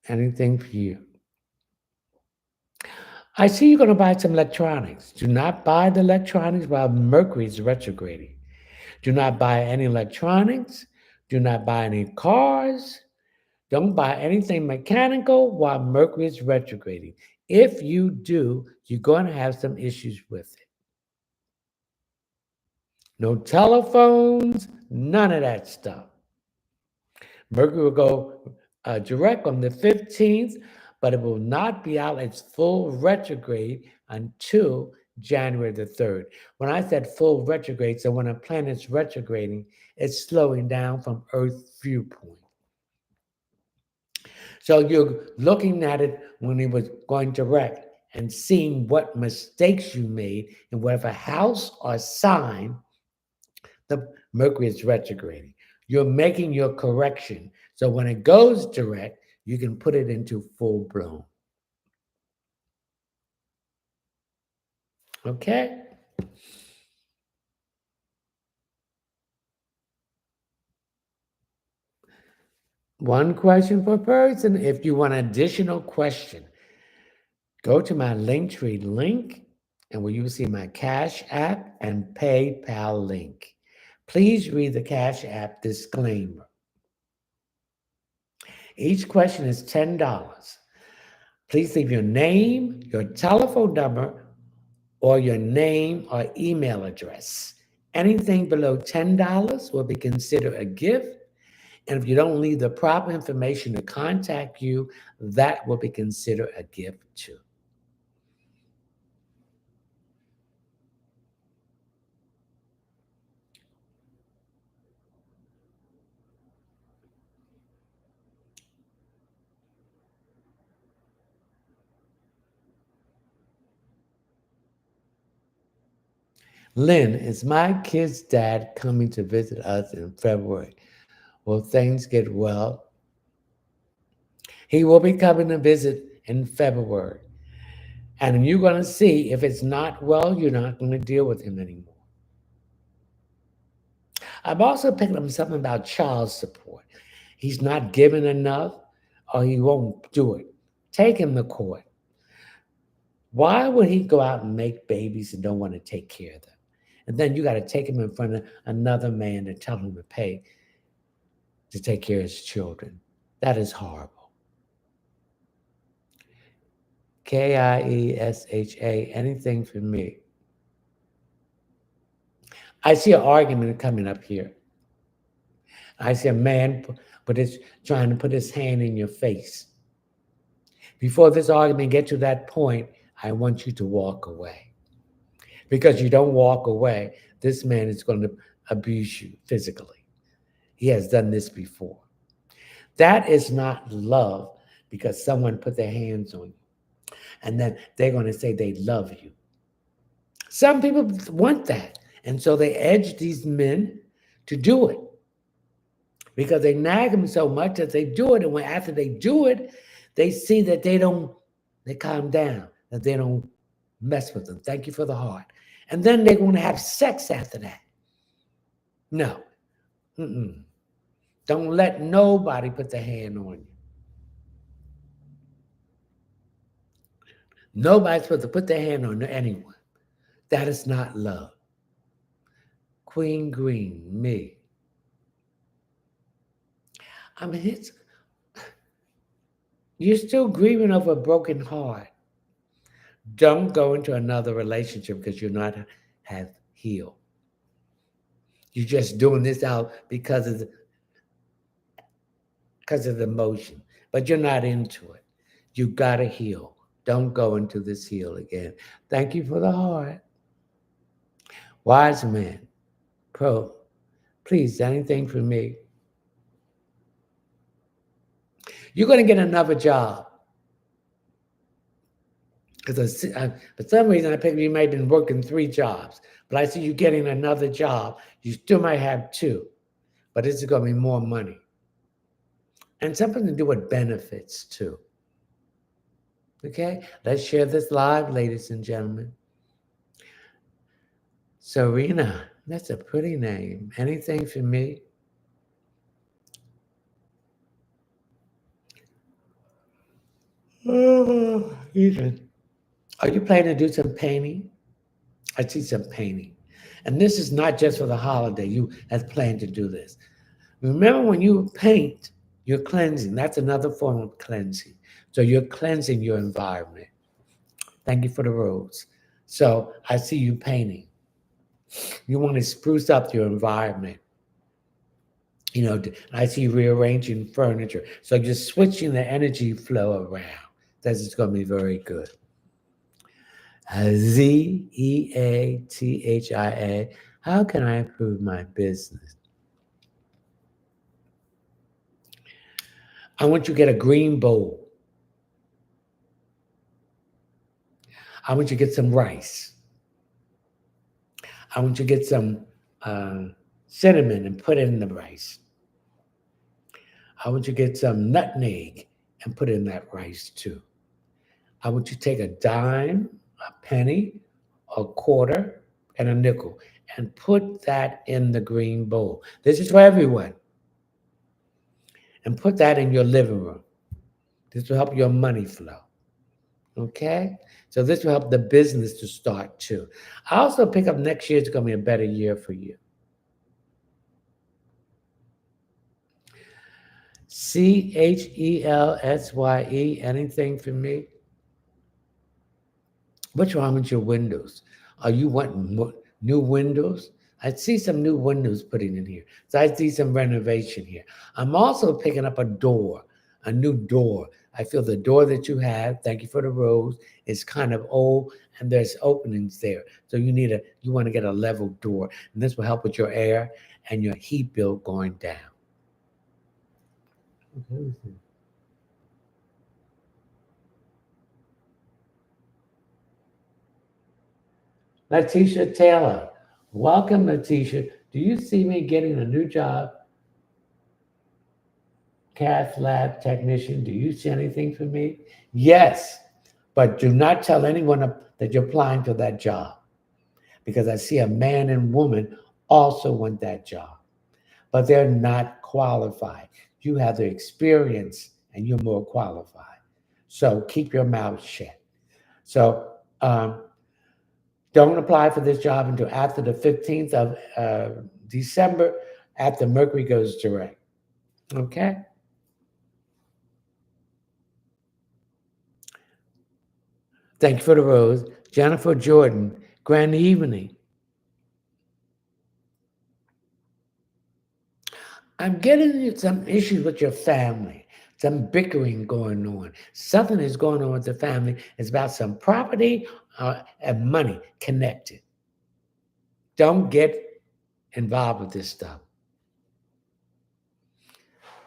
Speaker 1: Anything for you. I see you're going to buy some electronics. Do not buy the electronics while Mercury is retrograding. Do not buy any electronics. Do not buy any cars. Don't buy anything mechanical while Mercury is retrograding. If you do, you're going to have some issues with it. No telephones, none of that stuff. Mercury will go direct on the 15th, but it will not be out its full retrograde until January the 3rd. When I said full retrograde, so when a planet's retrograding, it's slowing down from Earth's viewpoint. So you're looking at it when it was going direct and seeing what mistakes you made in whatever house or sign The Mercury is retrograding. You're making your correction. So when it goes direct, you can put it into full bloom. Okay? One question per person. If you want additional question, go to my Linktree link, and where you will see my Cash App and PayPal link. Please read the Cash App disclaimer. Each question is $10. Please leave your name, your telephone number, or your name or email address. Anything below $10 will be considered a gift. And if you don't leave the proper information to contact you, that will be considered a gift too. Lynn, is my kid's dad coming to visit us in February? Will things get well? He will be coming to visit in February. And you're going to see if it's not well, you're not going to deal with him anymore. I've also picked up something about child support. He's not giving enough or he won't do it. Take him to court. Why would he go out and make babies and don't want to take care of them? And then you got to take him in front of another man and tell him to pay to take care of his children. That is horrible. Kiesha, anything for me. I see an argument coming up here. I see a man trying to put his hand in your face. Before this argument gets to that point, I want you to walk away. Because you don't walk away, this man is going to abuse you physically. He has done this before. That is not love because someone put their hands on you. And then they're going to say they love you. Some people want that. And so they edge these men to do it. Because they nag them so much that they do it. And when after they do it, they see that they calm down, that they don't mess with them. Thank you for the heart. And then they're going to have sex after that. No. Mm-mm. Don't let nobody put their hand on you. Nobody's supposed to put their hand on anyone. That is not love. Queen Green, me. I mean, you're still grieving over a broken heart. Don't go into another relationship because you're not have healed. You're just doing this out because of the emotion, but you're not into it. You gotta heal. Don't go into this heal again. Thank you for the heart. Wise man, pro, please, anything for me. You're going to get another job. Because for some reason, I think you may have been working 3 jobs, but I see you getting another job. You still might have 2, but this is going to be more money. And something to do with benefits too. Okay, let's share this live, ladies and gentlemen. Serena, that's a pretty name. Anything for me? Oh, Ethan. Are you planning to do some painting? I see some painting. And this is not just for the holiday. You have planned to do this. Remember when you paint, you're cleansing. That's another form of cleansing. So you're cleansing your environment. Thank you for the rose. So I see you painting. You want to spruce up your environment. You know, I see you rearranging furniture. So you're switching the energy flow around. That's just going to be very good. Zeathia. How can I improve my business? I want you to get a green bowl. I want you to get some rice. I want you to get some cinnamon and put it in the rice. I want you to get some nutmeg and put in that rice too. I want you to take a dime, a penny, a quarter, and a nickel and put that in the green bowl. This is for everyone. And put that in your living room. This will help your money flow. Okay? So this will help the business to start too. I also pick up next year, it's going to be a better year for you. CHELSYE, anything for me? What's wrong with your windows? Are you wanting new windows? I see some new windows putting in here. So I see some renovation here. I'm also picking up a new door. I feel the door that you have, thank you for the rose, is kind of old and there's openings there. So you want to get a level door. And this will help with your air and your heat bill going down. Okay. Letitia Taylor. Welcome, Letitia. Do you see me getting a new job? Cath lab technician. Do you see anything for me? Yes, but do not tell anyone that you're applying for that job because I see a man and woman also want that job, but they're not qualified. You have the experience and you're more qualified. So keep your mouth shut. So don't apply for this job until after the 15th of December, after Mercury goes direct. Okay? Thank you for the rose. Jennifer Jordan, grand evening. I'm getting some issues with your family, some bickering going on. Something is going on with the family. It's about some property and money connected. Don't get involved with this stuff.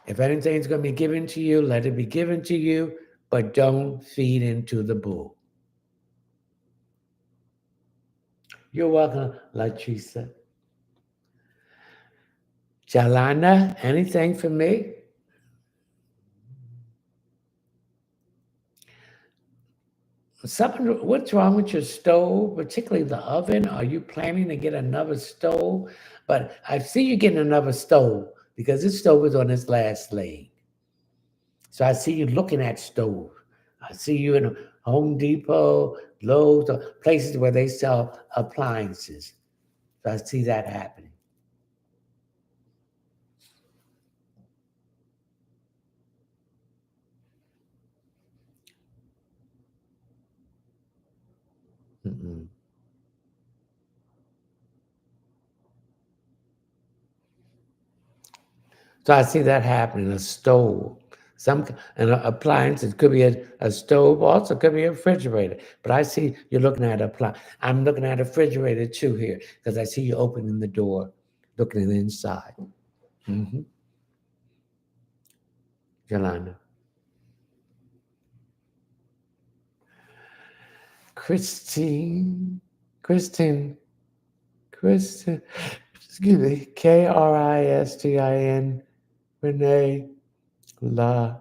Speaker 1: If anything's going to be given to you, let it be given to you, but don't feed into the bull. You're welcome, Latrice. Jalana, anything for me? Something, what's wrong with your stove, particularly the oven? Are you planning to get another stove? But I see you getting another stove because this stove is on its last leg. So I see you looking at stove. I see you in Home Depot, Lowe's, or places where they sell appliances. So I see that happening. Mm-mm. So I see that happening, a stove. Some an appliance, it could be a stove, also could be a refrigerator. But I see you're looking at I'm looking at a refrigerator too here, because I see you opening the door, looking inside. Mm-hmm. Yolanda. Christine, Kristen, Kristen, excuse me, Kristin, Renee, La,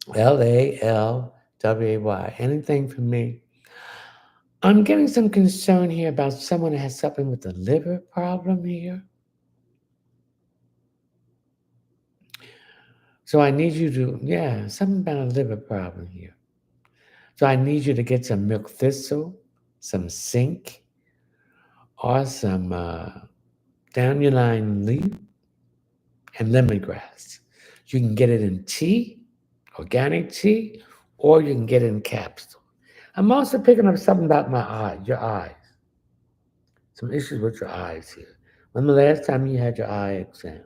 Speaker 1: Lalway. Anything for me? I'm getting some concern here about someone that has something with the liver problem here. So I need you to, yeah, something about a liver problem here. So I need you to get some milk thistle, some zinc, or some dandelion leaf and lemongrass. You can get it in tea, organic tea, or you can get it in capsule. I'm also picking up something about my eyes, your eyes. Some issues with your eyes here. When the last time you had your eye exam?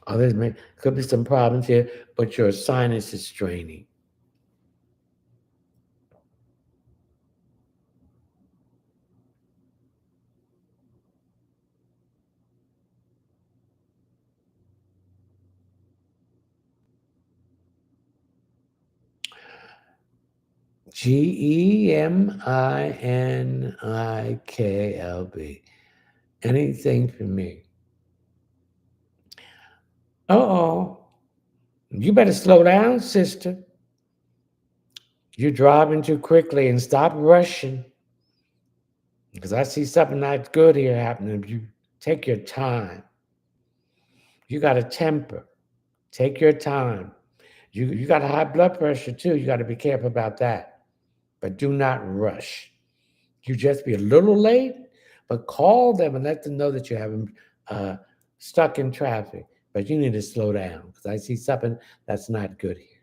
Speaker 1: Oh, could be some problems here, but your sinus is straining. GEMINIKLB. Anything for me. Uh-oh. You better slow down, sister. You're driving too quickly and stop rushing. Because I see something not good here happening. You take your time. You got a temper. Take your time. You got a high blood pressure too. You got to be careful about that. But do not rush. You just be a little late, but call them and let them know that you're having uh, stuck in traffic. But you need to slow down because I see something that's not good here.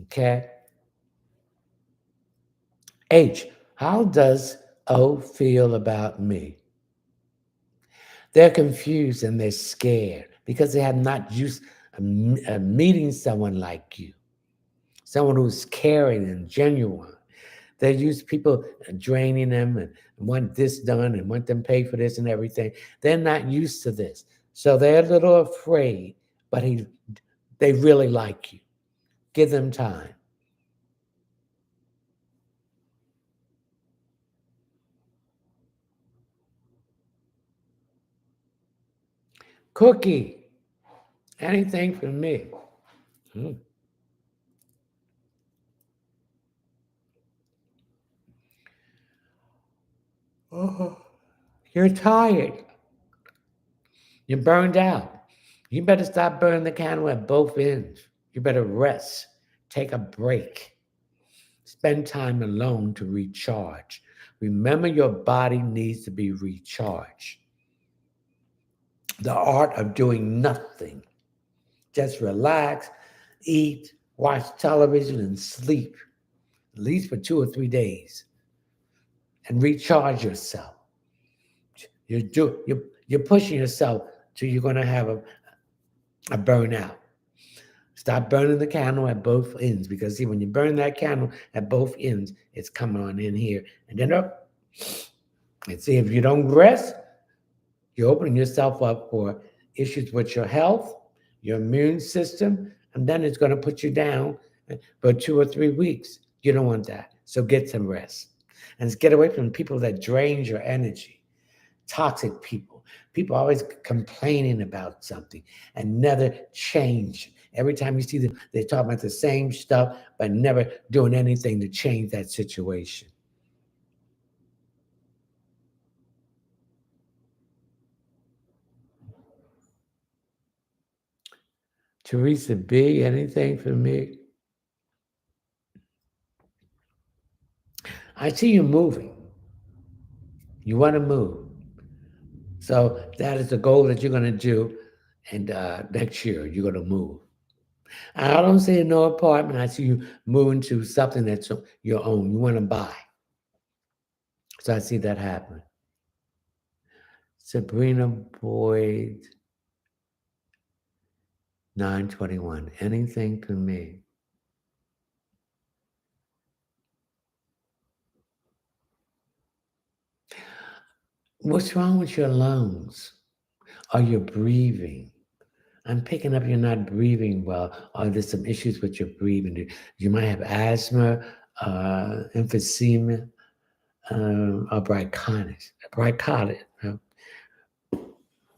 Speaker 1: Okay. H. How does O feel about me? They're confused and they're scared because they have not used meeting someone like you, someone who's caring and genuine. They use people draining them and want this done and want them paid for this and everything. They're not used to this. So they're a little afraid, but they really like you. Give them time. Cookie, anything for me. Hmm. Oh, you're tired. You're burned out. You better stop burning the candle at both ends. You better rest. Take a break. Spend time alone to recharge. Remember, your body needs to be recharged. The art of doing nothing. Just relax, eat, watch television, and sleep, at least for 2 or 3 days, and recharge yourself. You're pushing yourself till you're going to have a burnout. Stop burning the candle at both ends because see, when you burn that candle at both ends, it's coming on in here, and then up. And see, if you don't rest, you're opening yourself up for issues with your health, your immune system, and then it's going to put you down for 2 or 3 weeks. You don't want that. So get some rest. And get away from people that drain your energy, toxic people. People always complaining about something and never change. Every time you see them, they talk about the same stuff, but never doing anything to change that situation. Teresa B, anything for me? I see you moving. You want to move. So that is the goal that you're going to do. And next year, you're going to move. I don't see no apartment. I see you moving to something that's your own. You want to buy. So I see that happen. Sabrina Boyd, 921. Anything for me? What's wrong with your lungs? Are you breathing? I'm picking up you're not breathing well. Or there's some issues with your breathing. You might have asthma, emphysema, or bronchitis. Bronchitis.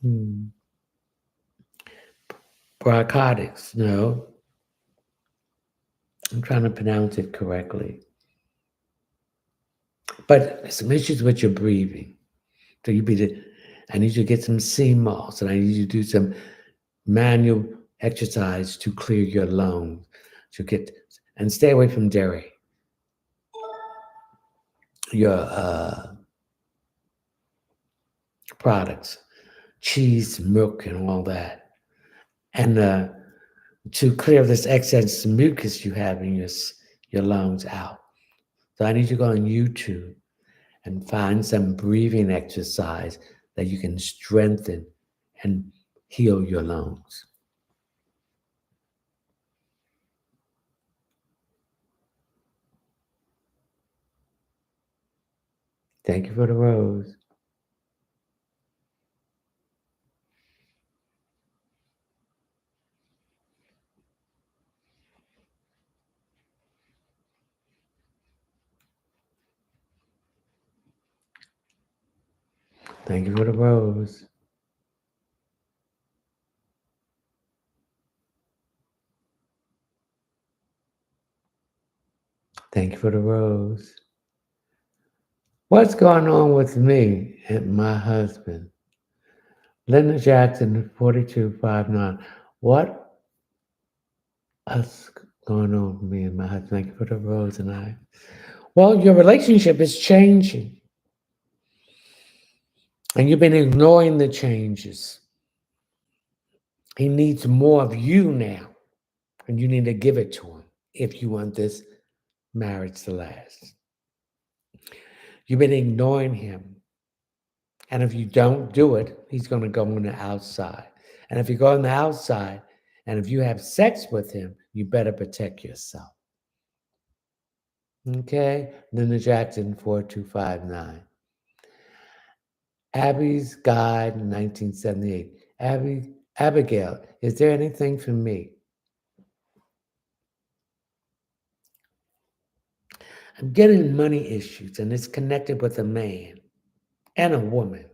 Speaker 1: Hmm. Bronchitis. No, I'm trying to pronounce it correctly. But some issues with your breathing. So I need you to get some sea moss and I need you to do some manual exercise to clear your lungs. To get and stay away from dairy. Your products, cheese, milk, and all that. And to clear this excess mucus you have in your lungs out. So I need you to go on YouTube and find some breathing exercise that you can strengthen and heal your lungs. Thank you for the rose. Thank you for the rose. Thank you for the rose. What's going on with me and my husband? Linda Jackson, 4259. What is going on with me and my husband? Thank you for the rose and I. Well, your relationship is changing. And you've been ignoring the changes. He needs more of you now. And you need to give it to him if you want this marriage to last. You've been ignoring him. And if you don't do it, he's going to go on the outside. And if you go on the outside, and if you have sex with him, you better protect yourself. Okay? Linda Jackson, 4259. Abby's Guide, 1978. Abigail, is there anything for me? I'm getting money issues, and it's connected with a man and a woman.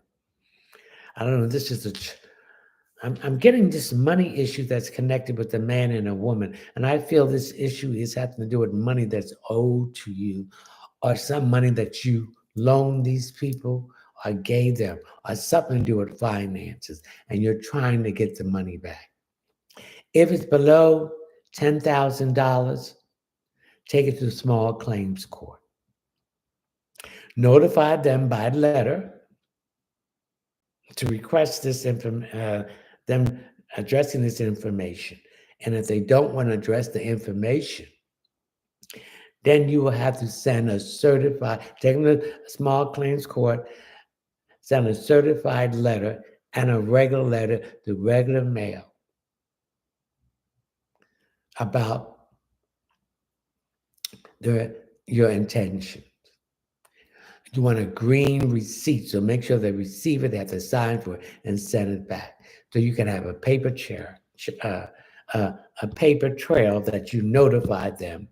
Speaker 1: I don't know. This is I'm getting this money issue that's connected with a man and a woman, and I feel this issue is having to do with money that's owed to you, or some money that you loaned these people or gave them, or something to do with finances, and you're trying to get the money back. If it's below $10,000, take it to the small claims court. Notify them by letter to request them addressing this information. And if they don't want to address the information, then you will have to send a certified, take them to a small claims court, send a certified letter and a regular letter to regular mail about your intention. You want a green receipt, so make sure they receive it, they have to sign for it, and send it back. So you can have a a paper trail that you notified them,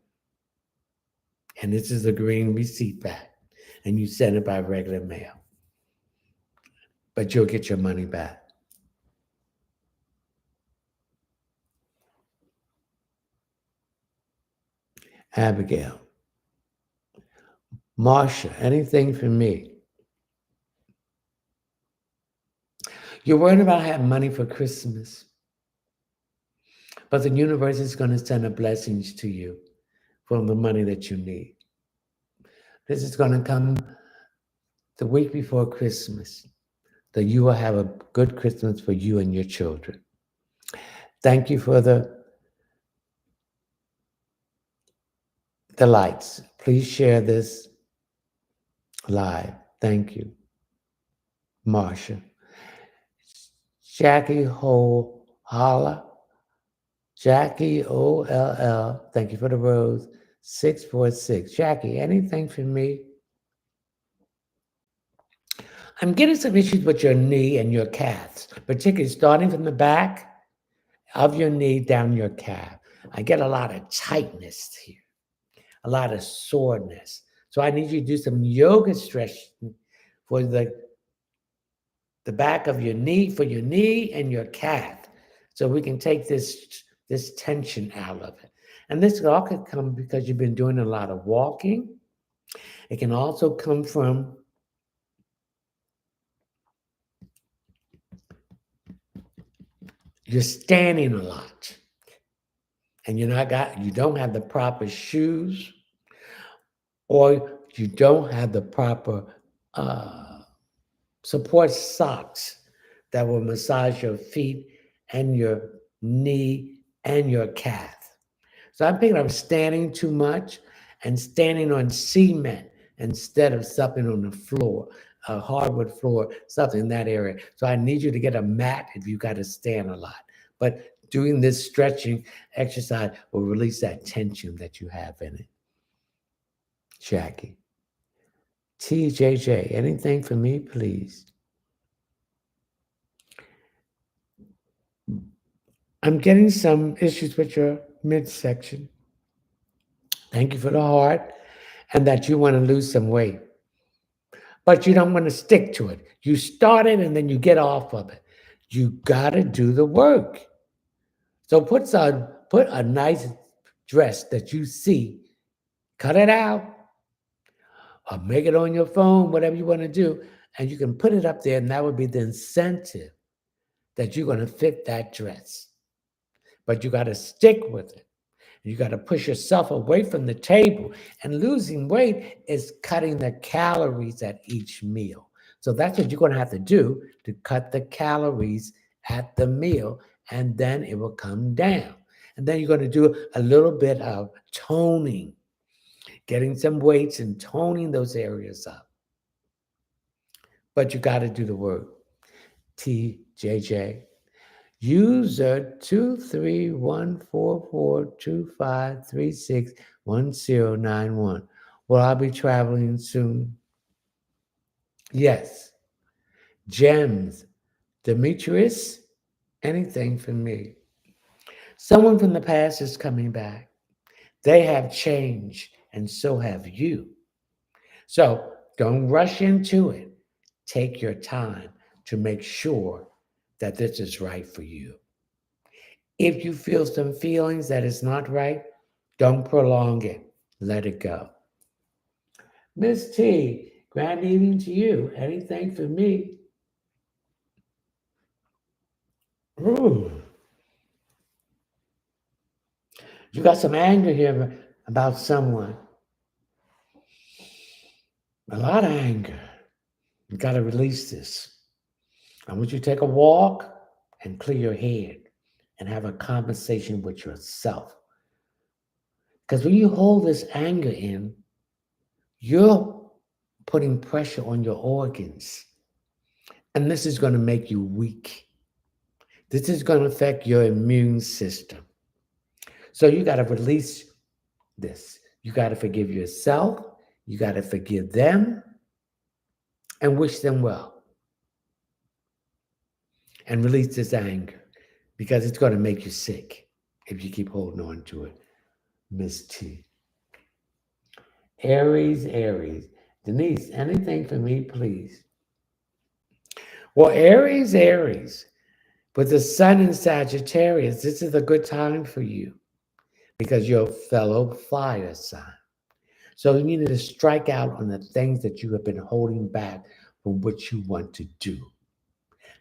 Speaker 1: and this is a green receipt back, and you send it by regular mail. But you'll get your money back. Abigail. Marsha, anything for me? You're worried about having money for Christmas, but the universe is going to send a blessings to you from the money that you need. This is going to come the week before Christmas, that you will have a good Christmas for you and your children. Thank you for the lights. Please share this live. Thank you, Marsha. Jackie Holla. Jackie OLL. Thank you for the rose. 646. Jackie, anything for me? I'm getting some issues with your knee and your calves, particularly starting from the back of your knee down your calf. I get a lot of tightness here, a lot of soreness. So I need you to do some yoga stretching for the back of your knee, for your knee and your calf, so we can take this tension out of it. And this all could come because you've been doing a lot of walking. It can also come from you're standing a lot, and you don't have the proper shoes, or you don't have the proper support socks that will massage your feet and your knee and your calf. So I'm thinking of standing too much and standing on cement instead of something on the floor, a hardwood floor, something in that area. So I need you to get a mat if you got to stand a lot. But doing this stretching exercise will release that tension that you have in it. Jackie. TJJ, anything for me, please? I'm getting some issues with your midsection. Thank you for the heart, and that you want to lose some weight. but you don't want to stick to it. You start it and then you get off of it. You got to do the work. So put a nice dress that you see, cut it out, or make it on your phone, whatever you want to do, and you can put it up there, and that would be the incentive that you're going to fit that dress. But you got to stick with it. You got to push yourself away from the table. And losing weight is cutting the calories at each meal. So that's what you're going to have to do to cut the calories at the meal, and then it will come down. And then you're going to do a little bit of toning, getting some weights and toning those areas up. But you got to do the work. TJJ. User 2314425361091. Will I be traveling soon? Yes. Gems. Demetrius, anything for me. Someone from the past is coming back. They have changed, and so have you. So don't rush into it. Take your time to make sure that this is right for you. If you feel some feelings that is not right, don't prolong it. Let it go. Miss T, grand evening to you. Anything for me? Ooh. You got some anger here about someone. A lot of anger. You got to release this. I want you to take a walk and clear your head and have a conversation with yourself. Because when you hold this anger in, you're putting pressure on your organs. And this is going to make you weak. This is going to affect your immune system. So you got to release this. You got to forgive yourself. You got to forgive them and wish them well. And release this anger because it's going to make you sick if you keep holding on to it. Miss T. Aries, Aries. Denise, anything for me, please? Well, Aries, Aries. With the sun in Sagittarius, this is a good time for you because you're a fellow fire sign. So you need to strike out on the things that you have been holding back from what you want to do.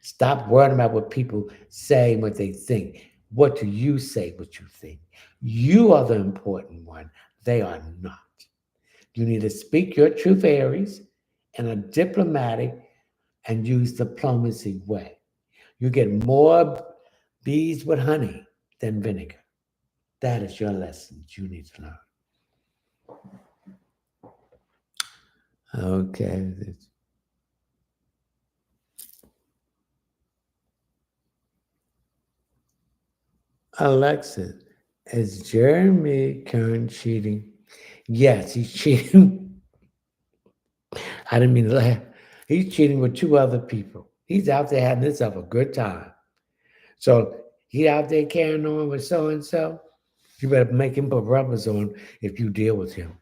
Speaker 1: Stop worrying about what people say and what they think. What do you say what you think? You are the important one. They are not. You need to speak your truth, Aries, in a diplomatic and use diplomacy way. You get more bees with honey than vinegar. That is your lesson you need to learn. Okay. Alexa, is Jeremy Kern cheating? Yes, he's cheating. I didn't mean to laugh. He's cheating with two other people. He's out there having himself a good time. So he out there carrying on with so and so. You better make him put rubbers on if you deal with him.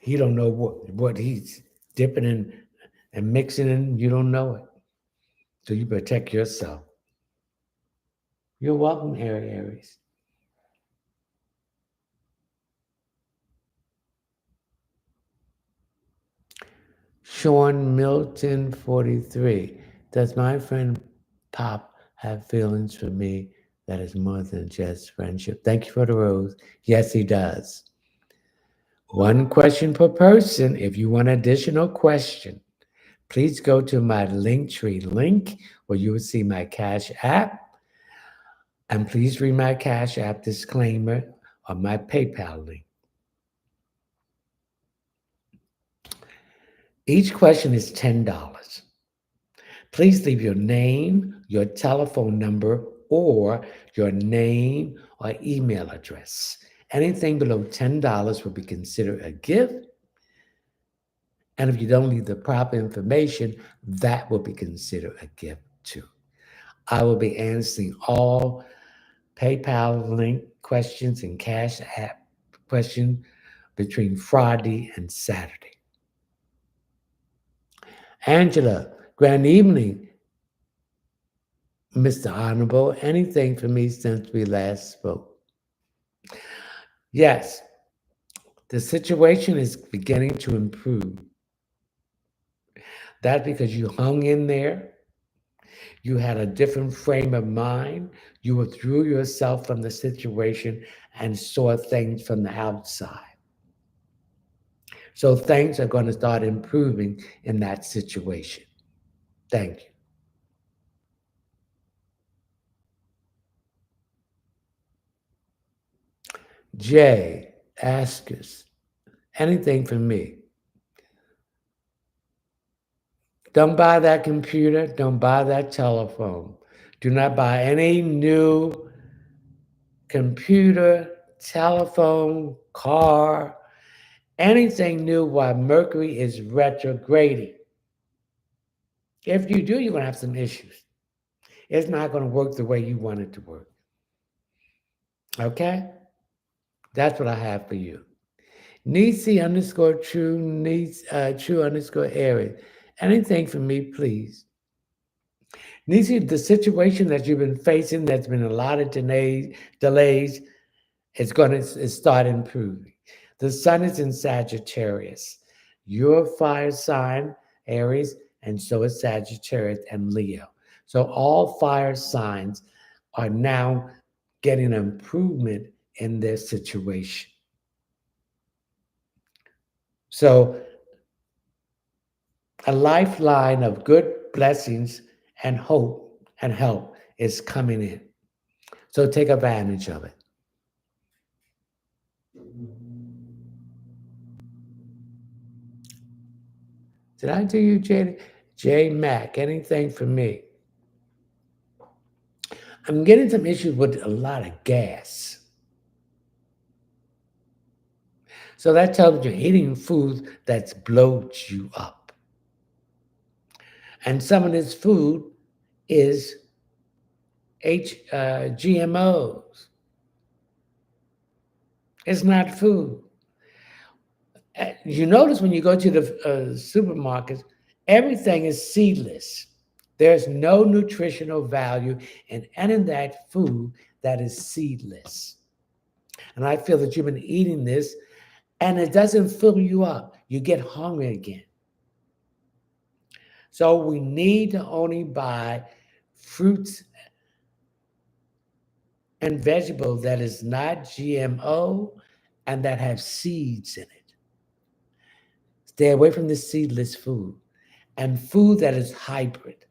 Speaker 1: He don't know what he's dipping in and mixing in. You don't know it. So you protect yourself. You're welcome, Aries. Sean Milton, 43. Does my friend Pop have feelings for me that is more than just friendship? Thank you for the rose. Yes, he does. One question per person. If you want additional question, please go to my Linktree link where you will see my Cash App. And please read my Cash App disclaimer on my PayPal link. Each question is $10. Please leave your name, your telephone number, or your name or email address. Anything below $10 will be considered a gift. And if you don't leave the proper information, that will be considered a gift too. I will be answering all PayPal link questions and Cash App questions between Friday and Saturday. Angela, grand evening, Mr. Honorable. Anything for me since we last spoke? Yes, the situation is beginning to improve. That's because you hung in there. You had a different frame of mind. You withdrew yourself from the situation and saw things from the outside. So things are going to start improving in that situation. Thank you. Jay, ask us anything from me. Don't buy that computer. Don't buy that telephone. Do not buy any new computer, telephone, car, anything new while Mercury is retrograding. If you do, you're going to have some issues. It's not going to work the way you want it to work. Okay? That's what I have for you. Nisi underscore true, true underscore Aries. Anything for me, please. Nisi, the situation that you've been facing, that's been a lot of delays, it's going to start improving. The sun is in Sagittarius. Your fire sign, Aries, and so is Sagittarius and Leo. So all fire signs are now getting an improvement in their situation. So a lifeline of good blessings and hope and help is coming in. So take advantage of it. Did I do you, J. J. Mac? Anything for me? I'm getting some issues with a lot of gas. So that tells you you're eating food that's bloats you up. And some of this food is GMOs. It's not food. You notice when you go to the supermarkets, everything is seedless. There's no nutritional value in any of that food that is seedless. And I feel that you've been eating this and it doesn't fill you up. You get hungry again. So we need to only buy fruits and vegetables that is not GMO and that have seeds in it. Stay away from the seedless food and food that is hybrid.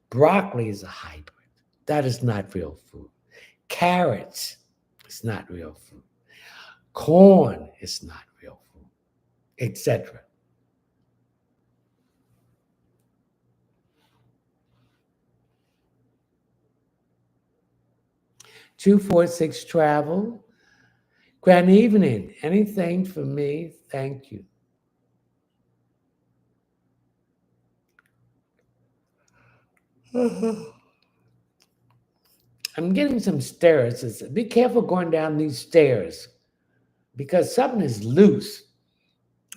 Speaker 1: Broccoli is a hybrid. That is not real food. Carrots is not real food. Corn is not real food, etc. 246 travel. Grand evening. Anything for me? Thank you. I'm getting some stares. Be careful going down these stairs because something is loose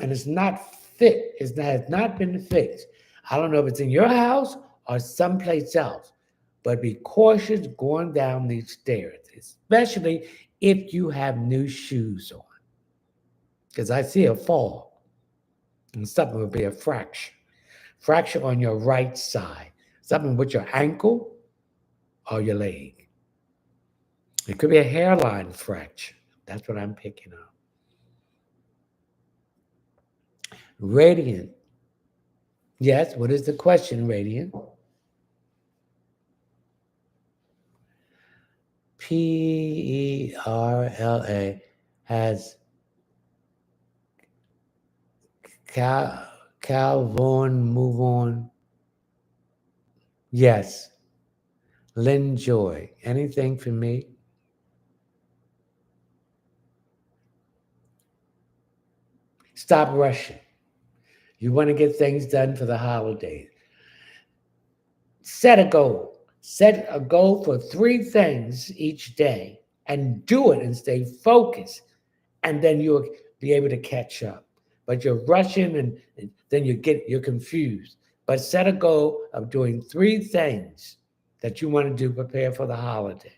Speaker 1: and it's not fit. It has not been fixed. I don't know if it's in your house or someplace else, but be cautious going down these stairs, especially if you have new shoes on. Because I see a fall and something will be a fracture on your right side, something with your ankle or your leg. It could be a hairline fracture. That's what I'm picking up. Radiant. Yes, what is the question, Radiant? PERLA has Calvon move on. Yes. Lynn Joy. Anything for me? Stop rushing. You want to get things done for the holidays. Set a goal. Set a goal for 3 things each day and do it and stay focused. And then you'll be able to catch up. But you're rushing and then you're confused. But set a goal of doing 3 things that you want to do, prepare for the holiday.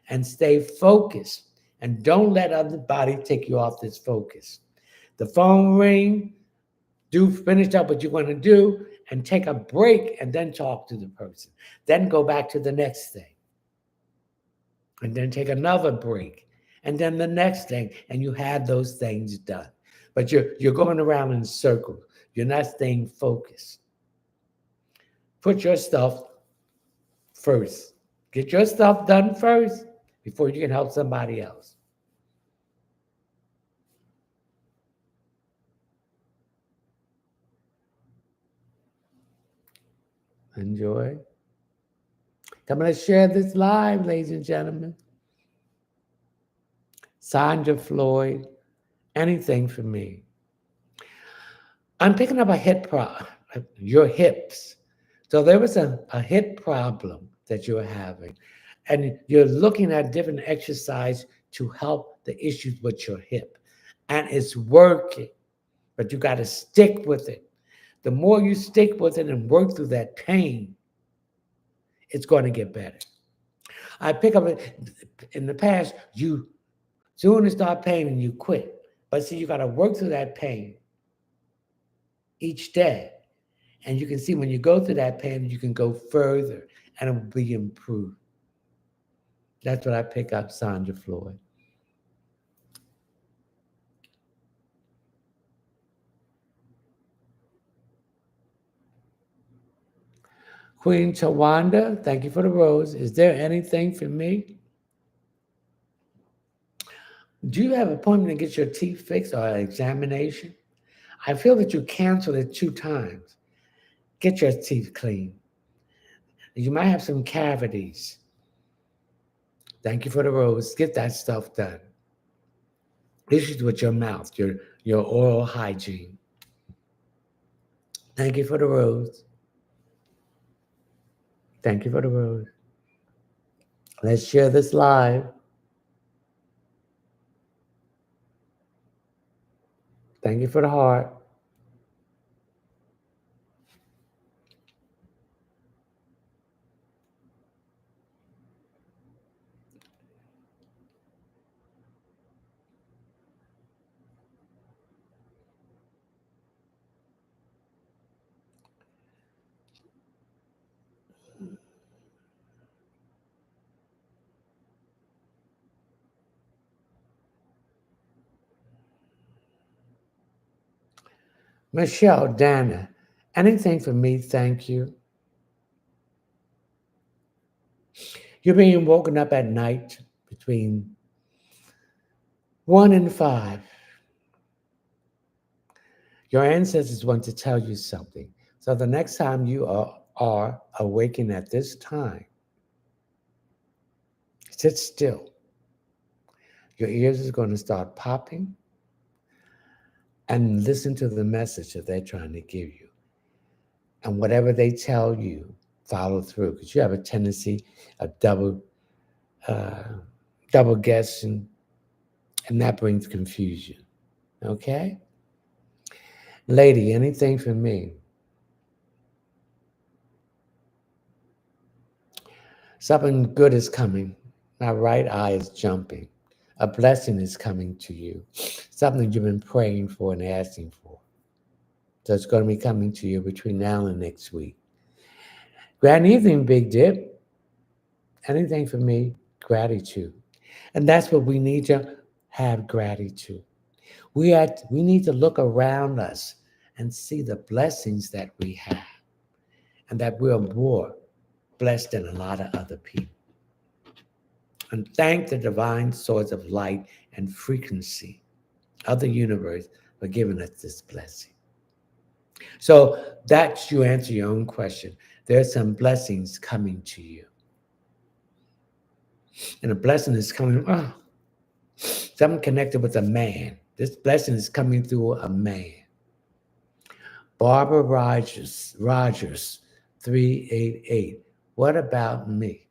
Speaker 1: And stay focused. And don't let other body take you off this focus. The phone ring, finish up what you want to do, and take a break and then talk to the person. Then go back to the next thing. And then take another break. And then the next thing. And you have those things done. But you're going around in circles. You're not staying focused. Put your stuff first. Get your stuff done first before you can help somebody else. Enjoy. I'm going to share this live, ladies and gentlemen. Sandra Floyd, anything for me. I'm picking up a your hips. So there was a hip problem that you're having, and you're looking at different exercise to help the issues with your hip. And it's working, but you got to stick with it. The more you stick with it and work through that pain, it's going to get better. I pick up in the past, you soon as start pain and you quit. But see, you got to work through that pain each day. And you can see when you go through that pain, you can go further and it will be improved. That's what I pick up, Sandra Floyd. Queen Tawanda, thank you for the rose. Is there anything for me? Do you have an appointment to get your teeth fixed or an examination? I feel that you canceled it 2 times. Get your teeth clean. You might have some cavities. Thank you for the rose. Get that stuff done. Issues with your mouth, your oral hygiene. Thank you for the rose. Thank you for the rose. Let's share this live. Thank you for the heart. Michelle, Dana, anything for me, thank you. You're being woken up at night between 1 and 5. Your ancestors want to tell you something. So the next time you are awakened at this time, sit still. Your ears is going to start popping and listen to the message that they're trying to give you. And whatever they tell you, follow through, because you have a tendency of double guessing, and that brings confusion. Okay? Lady, anything for me? Something good is coming. My right eye is jumping. A blessing is coming to you. Something you've been praying for and asking for. So it's going to be coming to you between now and next week. Grand evening, Big Dip. Anything for me? Gratitude. And that's what we need to have, gratitude. We need to look around us and see the blessings that we have, and that we're more blessed than a lot of other people. And thank the divine source of light and frequency of the universe for giving us this blessing. So that's you answer your own question. There's some blessings coming to you. And a blessing is coming, something connected with a man. This blessing is coming through a man. Barbara Rogers, 388. What about me?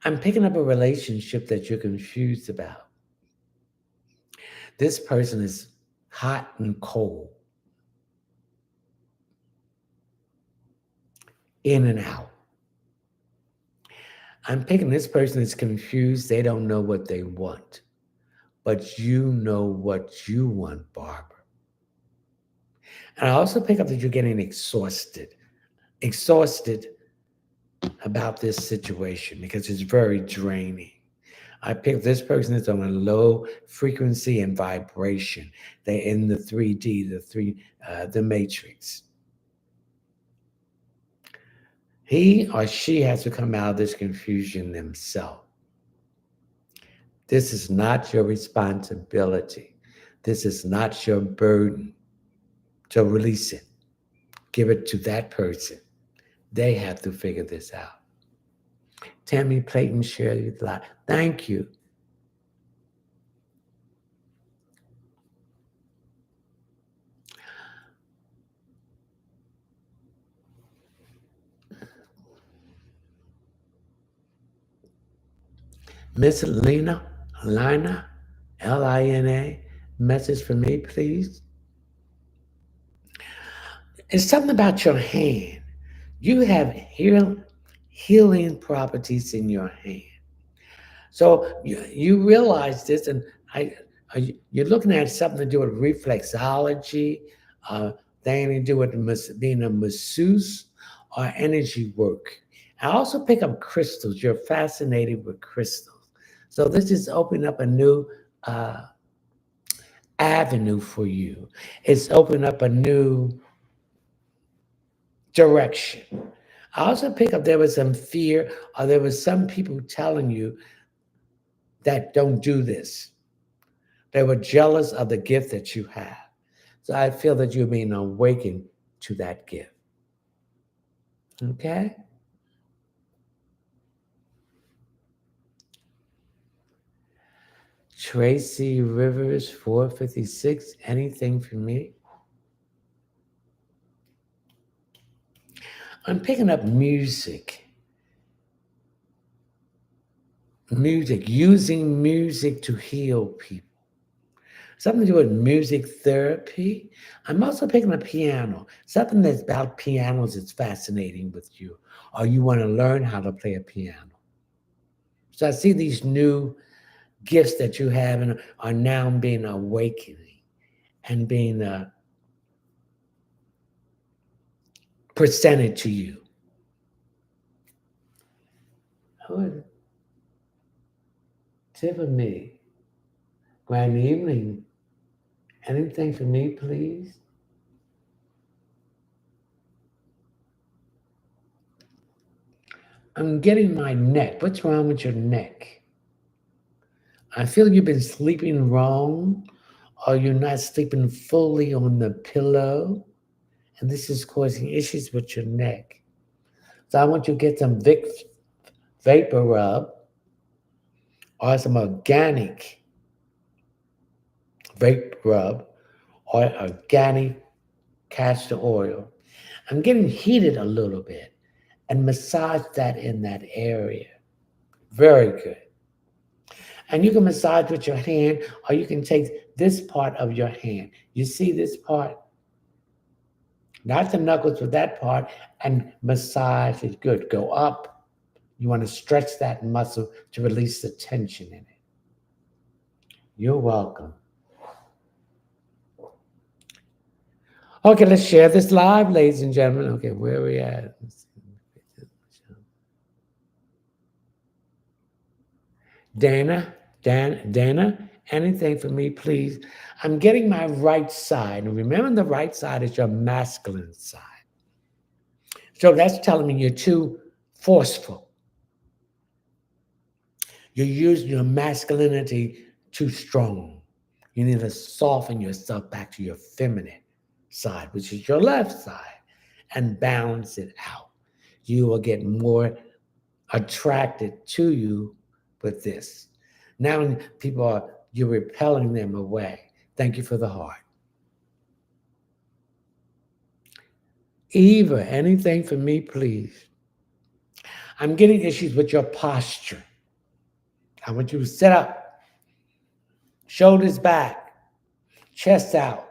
Speaker 1: I'm picking up a relationship that you're confused about. This person is hot and cold. in and out. I'm picking this person is confused. They don't know what they want, but you know what you want, Barbara. And I also pick up that you're getting exhausted about this situation because it's very draining. I pick this person is on a low frequency and vibration. They're in the 3D, the matrix. He or she has to come out of this confusion themselves. This is not your responsibility. This is not your burden. So release it. Give it to that person. They have to figure this out. Tammy Clayton, share your life. Thank you. Miss Lina, Lina, message for me, please. It's something about your hand. You have healing properties in your hand. So you realize this, and you're looking at something to do with reflexology, thing to do with being a masseuse or energy work. I also pick up crystals. You're fascinated with crystals. So this is opening up a new avenue for you. It's opening up a new direction. I also pick up there was some fear, or there was some people telling you that don't do this. They were jealous of the gift that you have. So I feel that you're being awakened to that gift. Okay? Tracy Rivers, 456. Anything for me? I'm picking up music. Using music to heal people. Something to do with music therapy. I'm also picking up piano. Something that's about pianos is fascinating with you, or you want to learn how to play a piano. So I see these new gifts that you have and are now being awakening and being presented to you. Tiffany, grand evening. Anything for me, please? I'm getting my neck. What's wrong with your neck? I feel you've been sleeping wrong, or you're not sleeping fully on the pillow, and this is causing issues with your neck. So I want you to get some Vapor Rub or some organic Vapor Rub or organic castor oil. I'm getting heated a little bit and massage that in that area. Very good. And you can massage with your hand, or you can take this part of your hand. You see this part? Not the knuckles, but that part, and massage it good. Go up. You want to stretch that muscle to release the tension in it. You're welcome. Okay, let's share this live, ladies and gentlemen. Okay, where are we at? Dana, anything for me, please? I'm getting my right side. And remember, the right side is your masculine side. So that's telling me you're too forceful. You're using your masculinity too strong. You need to soften yourself back to your feminine side, which is your left side, and balance it out. You will get more attracted to you with this. Now you're repelling them away. Thank you for the heart. Eva, anything for me, please? I'm getting issues with your posture. I want you to sit up, shoulders back, chest out.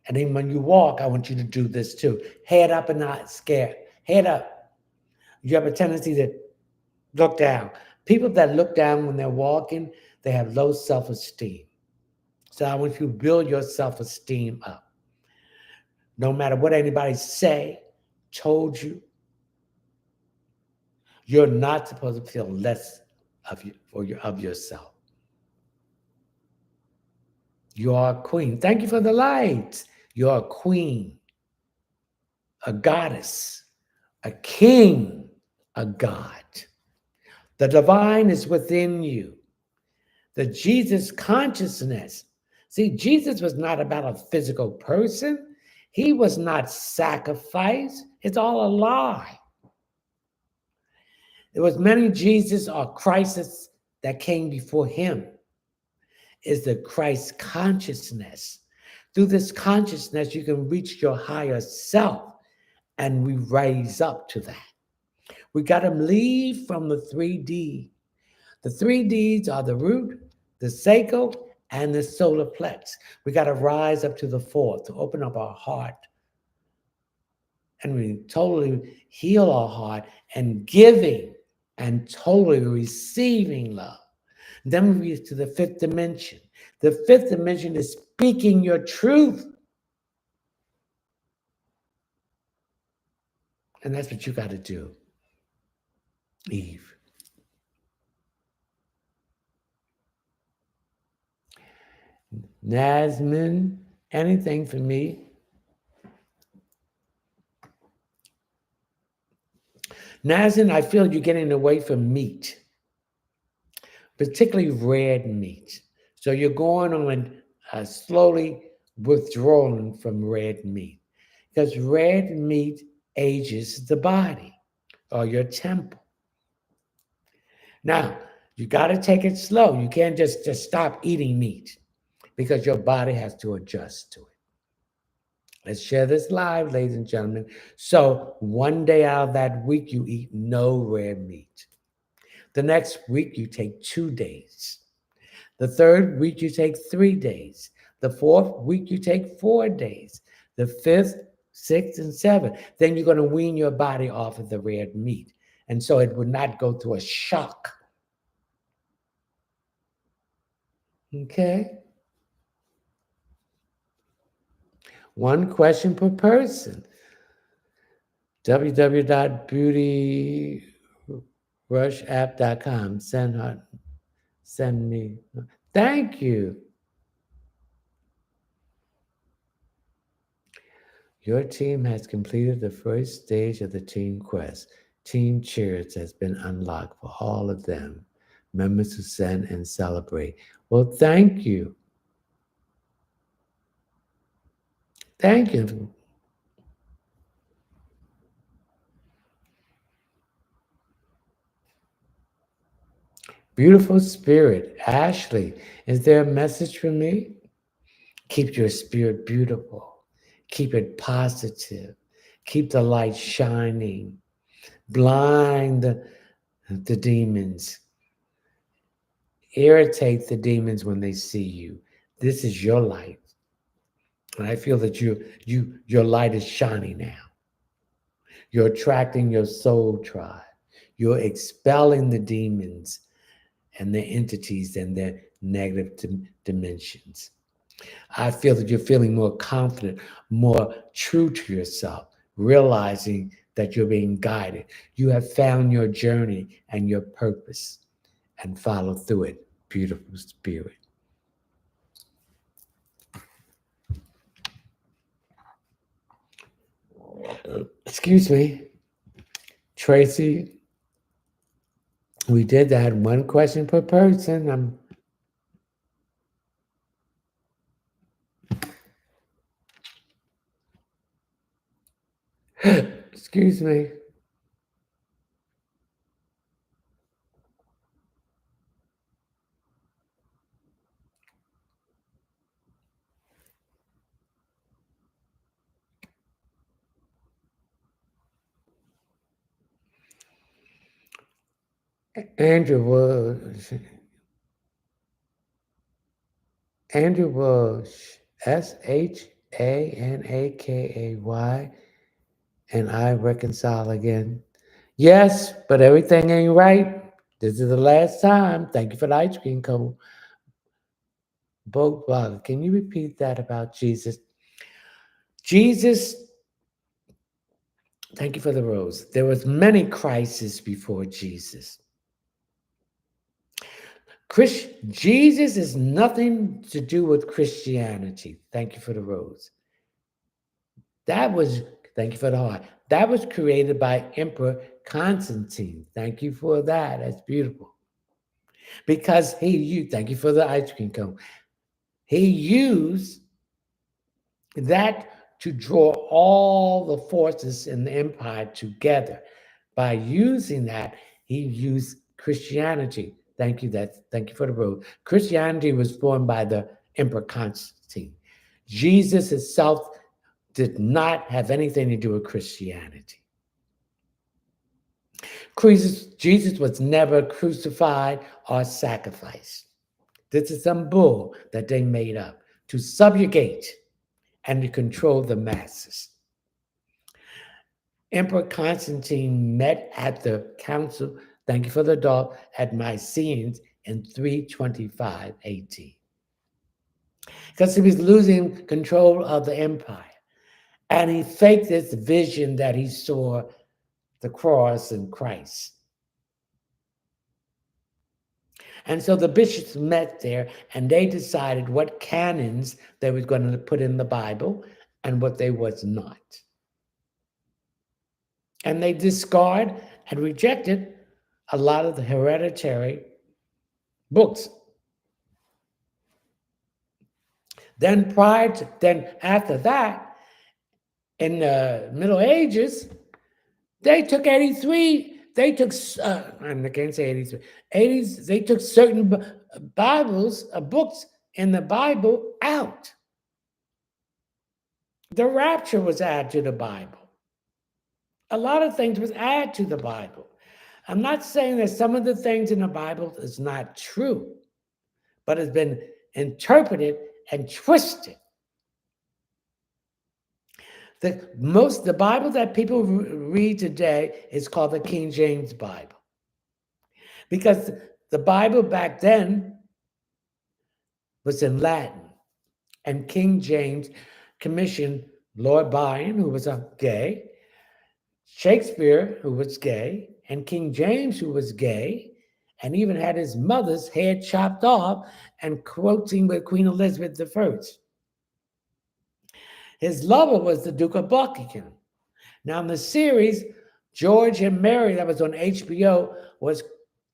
Speaker 1: And then when you walk, I want you to do this too. Head up and not scared. Head up. You have a tendency to look down. People that look down when they're walking, they have low self-esteem. So I want you to build your self-esteem up. No matter what anybody say, told you, you're not supposed to feel less of you of yourself. You are a queen. Thank you for the light. You're a queen, a goddess, a king, a god. The divine is within you. The Jesus consciousness. See, Jesus was not about a physical person. He was not sacrificed. It's all a lie. There was many Jesus or Christs that came before him. Is the Christ consciousness. Through this consciousness, you can reach your higher self, and we raise up to that. We got to leave from the 3D. The 3Ds are the root, the sacral, and the solar plex. We got to rise up to the fourth to open up our heart and we totally heal our heart and giving and totally receiving love. Then we get to the fifth dimension. The fifth dimension is speaking your truth. And that's what you got to do, Eve. Nasmin, anything for me? Nasmin, I feel you're getting away from meat, particularly red meat. So you're going on slowly withdrawing from red meat because red meat ages the body or your temple. Now, you got to take it slow. You can't just stop eating meat because your body has to adjust to it. Let's share this live, ladies and gentlemen. So one day out of that week, you eat no red meat. The next week, you take 2 days. The third week, you take 3 days. The fourth week, you take 4 days. The fifth, sixth, and seventh. Then you're going to wean your body off of the red meat. And so it would not go through a shock. Okay? One question per person. www.beautyrushapp.com. Send me. Thank you. Your team has completed the first stage of the team quest. Team Cheers has been unlocked for all of them. Members who send and celebrate. Well, thank you. Thank you. Beautiful spirit. Ashley, is there a message for me? Keep your spirit beautiful. Keep it positive. Keep the light shining. Blind the demons. Irritate the demons when they see you. This is your light. And I feel that your light is shining now. You're attracting your soul tribe. You're expelling the demons and their entities and their negative dimensions. I feel that you're feeling more confident, more true to yourself, realizing that you're being guided. You have found your journey and your purpose and follow through it. Beautiful spirit. Excuse me, Tracy. We did that. One question per person. Excuse me. Andrew Walsh. Andrew Walsh. SHANAKAY. And I reconcile again. Yes, but everything ain't right. This is the last time. Thank you for the ice cream cone. Boat brother, can you repeat that about Jesus? Jesus, thank you for the rose. There was many crises before Jesus. Jesus is nothing to do with Christianity. Thank you for the rose. That was, thank you for the heart. That was created by Emperor Constantine. Thank you for that. That's beautiful. Because thank you for the ice cream cone. He used that to draw all the forces in the empire together. By using that, he used Christianity. Thank you for the road. Christianity was formed by the Emperor Constantine. Jesus itself did not have anything to do with Christianity. Jesus was never crucified or sacrificed. This is some bull that they made up to subjugate and to control the masses. Emperor Constantine met at the council, thank you for the dog, at Mycenae in 325 AD. Because he was losing control of the empire. And he faked this vision that he saw the cross and Christ. And so the bishops met there and they decided what canons they were going to put in the Bible and what they was not. And they discard and rejected a lot of the hereditary books. Then after that, in the Middle Ages, they took 83, and I can't say 83, 80s, they took certain Bibles, books in the Bible out. The rapture was added to the Bible. A lot of things was added to the Bible. I'm not saying that some of the things in the Bible is not true, but it's been interpreted and twisted. The Bible that people read today is called the King James Bible. Because the Bible back then was in Latin. And King James commissioned Lord Byron, who was a gay, Shakespeare, who was gay, and King James, who was gay, and even had his mother's head chopped off and quoting with Queen Elizabeth I. His lover was the Duke of Buckingham. Now, in the series, George and Mary, that was on HBO, was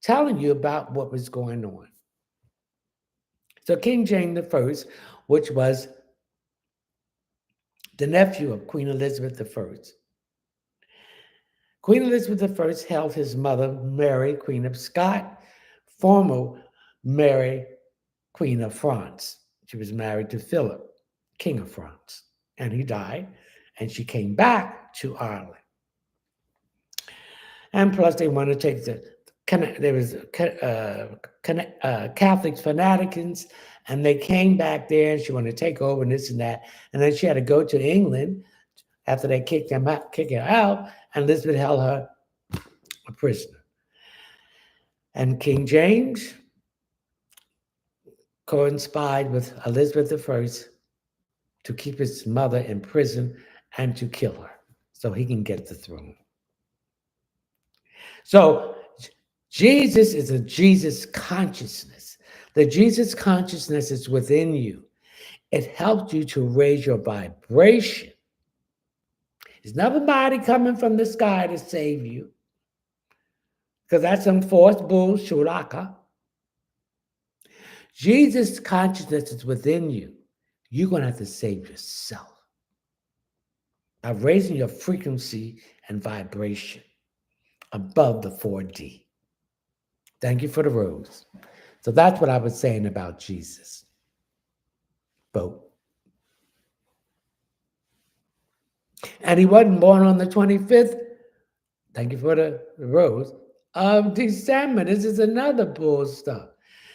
Speaker 1: telling you about what was going on. So King James I, which was the nephew of Queen Elizabeth I. Queen Elizabeth I held his mother, Mary, Queen of Scots, former Mary, Queen of France. She was married to Philip, King of France, and he died, and she came back to Ireland. And plus, they wanted to take there was Catholic fanatics, and they came back there, and she wanted to take over and this and that. And then she had to go to England after they kicked her out, and Elizabeth held her a prisoner. And King James conspired with Elizabeth I to keep his mother in prison and to kill her so he can get the throne. So Jesus is a Jesus consciousness. The Jesus consciousness is within you. It helps you to raise your vibration. It's not nobody coming from the sky to save you, because that's some forced bull shuraka. Jesus consciousness is within you. You're going to have to save yourself by raising your frequency and vibration above the 4D. Thank you for the rose. So that's what I was saying about Jesus. Vote. And he wasn't born on the 25th, thank you for the rose, of December. This is another bull stuff.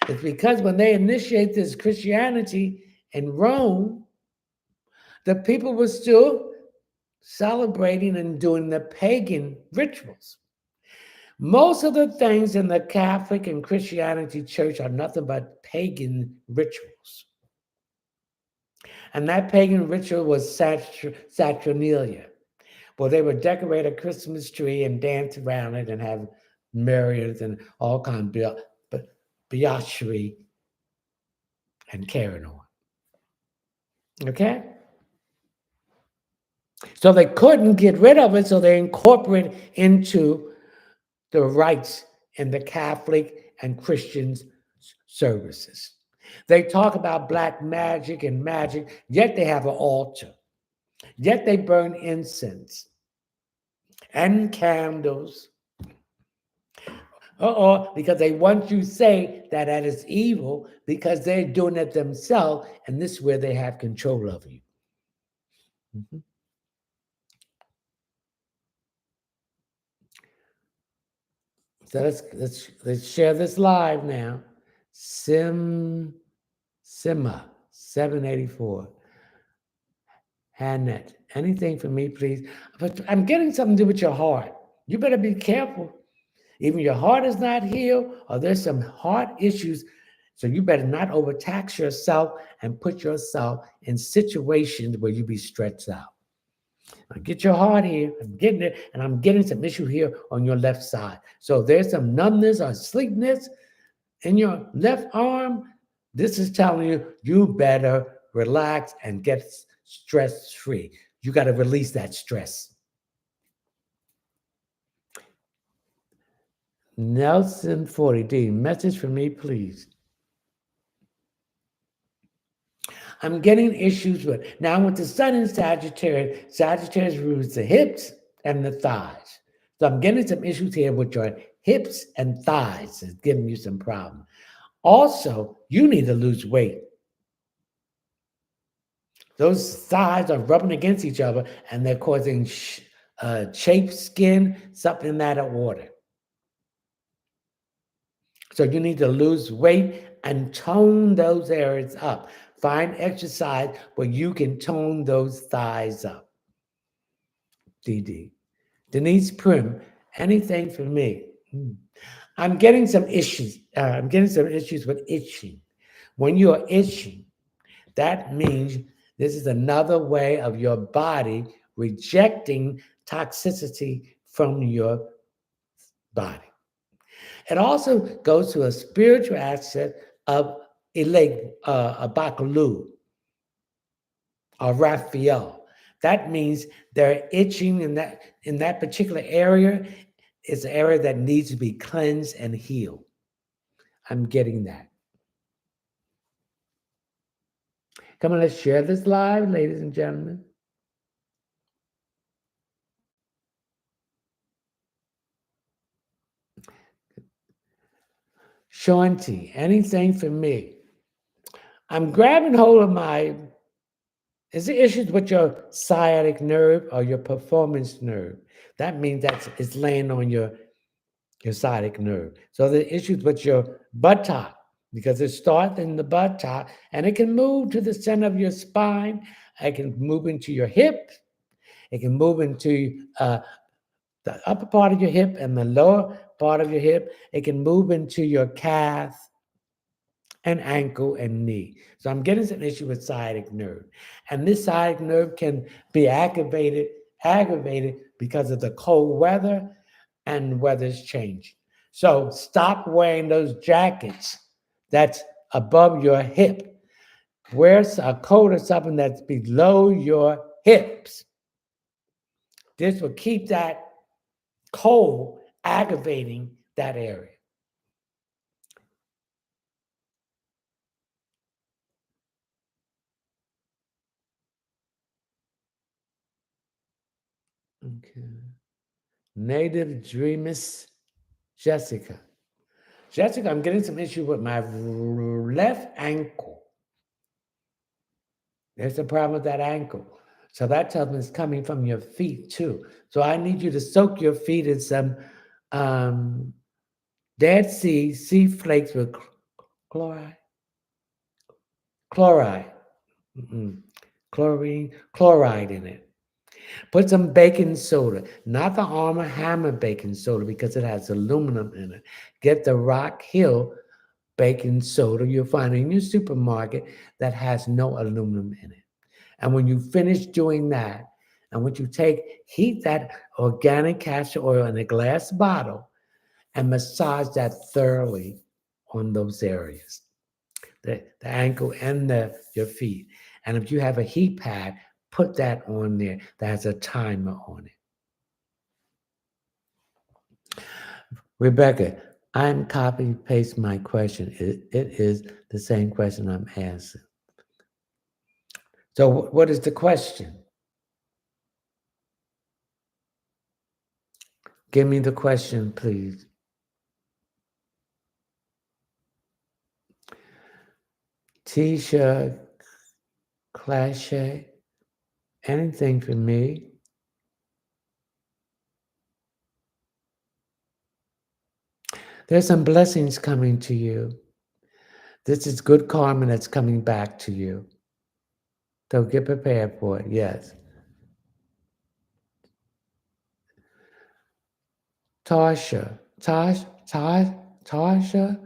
Speaker 1: It's because when they initiate this Christianity in Rome, the people were still celebrating and doing the pagan rituals. Most of the things in the Catholic and Christianity church are nothing but pagan rituals. And that pagan ritual was Saturnalia. Well, they would decorate a Christmas tree and dance around it and have myriads and all kinds of debauchery and carrying on. Okay? So they couldn't get rid of it, so they incorporated into the rites in the Catholic and Christian services. They talk about black magic and magic, yet they have an altar. Yet they burn incense and candles. Because they want you to say that that is evil because they're doing it themselves, and this is where they have control of you. Mm-hmm. So let's share this live now. Sima 784. Hannett, anything for me, please? But I'm getting something to do with your heart. You better be careful. Even your heart is not healed, or there's some heart issues. So you better not overtax yourself and put yourself in situations where you be stretched out. Now get your heart here. I'm getting it, and I'm getting some issue here on your left side. So there's some numbness or sleepiness in your left arm. This is telling you you better relax and get stress free. You got to release that stress. Nelson 40D, message for me, please. I'm getting issues with, now with the sun in Sagittarius, Sagittarius rules the hips and the thighs. So I'm getting some issues here with your hips and thighs. It's giving you some problem. Also, you need to lose weight. Those thighs are rubbing against each other and they're causing chafe skin, something in that order. So you need to lose weight and tone those areas up. Find exercise where you can tone those thighs up. DD. Denise Prim, anything for me? I'm getting some issues. I'm getting some issues with itching. When you're itching, that means this is another way of your body rejecting toxicity from your body. It also goes to a spiritual aspect of Bakalu or Raphael. That means they're itching in that particular area. It's an area that needs to be cleansed and healed. I'm getting that. Come on, let's share this live, ladies and gentlemen. Shanti, anything for me? I'm grabbing hold of is there issues with your sciatic nerve or your performance nerve? That means that it's laying on your sciatic nerve. So the issues with your buttock, because it starts in the buttock and it can move to the center of your spine. It can move into your hip. It can move into the upper part of your hip and the lower part of your hip. It can move into your calf and ankle and knee. So I'm getting an issue with sciatic nerve. And this sciatic nerve can be aggravated because of the cold weather and weather's changing. So stop wearing those jackets that's above your hip. Wear a coat or something that's below your hips. This will keep that cold aggravating that area. Okay. Native Dreamers, Jessica. Jessica, I'm getting some issue with my left ankle. There's a problem with that ankle. So that tells me it's coming from your feet too. So I need you to soak your feet in some Dead sea flakes with chloride. Chloride. Chloride in it. Put some baking soda, not the Armor Hammer baking soda because it has aluminum in it. Get the Rock Hill baking soda you'll find in your supermarket that has no aluminum in it. And when you finish doing that, and when you heat that organic castor oil in a glass bottle and massage that thoroughly on those areas, the ankle and your feet. And if you have a heat pad, put that on there that has a timer on it. Rebecca, I'm copy paste my question. It is the same question I'm asking. So what is the question? Give me the question, please. Tisha, Clashe, anything for me? There's some blessings coming to you. This is good karma that's coming back to you. So get prepared for it, yes. Tarsha, Tarsha, Tarsha.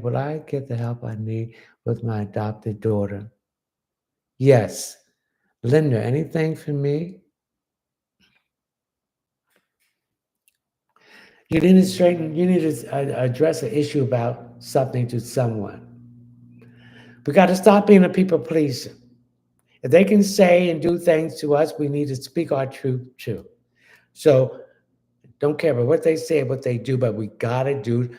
Speaker 1: Will I get the help I need with my adopted daughter? Yes. Linda, anything for me? You need to address an issue about something to someone. We got to stop being a people pleaser. If they can say and do things to us, we need to speak our truth too. So don't care about what they say, what they do, but we got to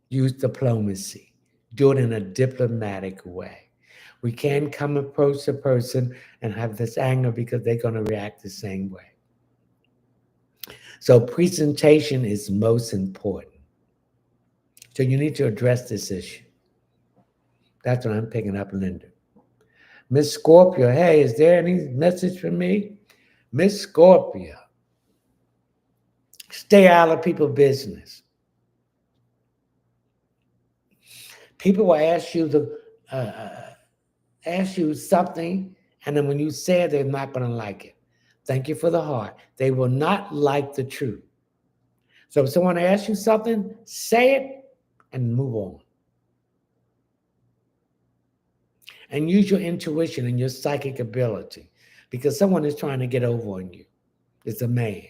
Speaker 1: use diplomacy. Do it in a diplomatic way. We can't come approach a person and have this anger because they're going to react the same way. So presentation is most important. So you need to address this issue. That's what I'm picking up, Linda. Miss Scorpio, hey, is there any message for me? Miss Scorpio, stay out of people's business. People will ask you something, and then when you say it, they're not going to like it. Thank you for the heart. They will not like the truth. So if someone asks you something, say it and move on. And use your intuition and your psychic ability because someone is trying to get over on you. It's a man.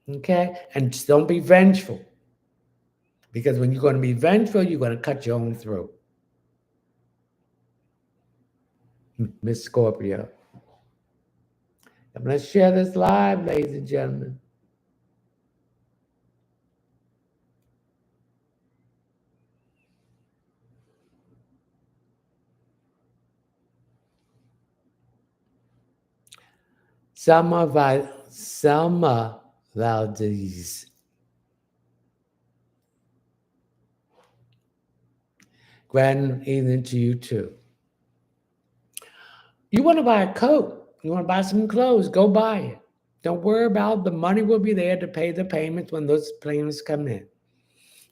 Speaker 1: Okay? And just don't be vengeful. Because when you're going to be vengeful, you're going to cut your own throat. Miss Scorpio. I'm going to share this live, ladies and gentlemen. Selma Valdez. Grand evening to you too. You want to buy a coat, you want to buy some clothes, go buy it. Don't worry about the money will be there to pay the payments when those payments come in.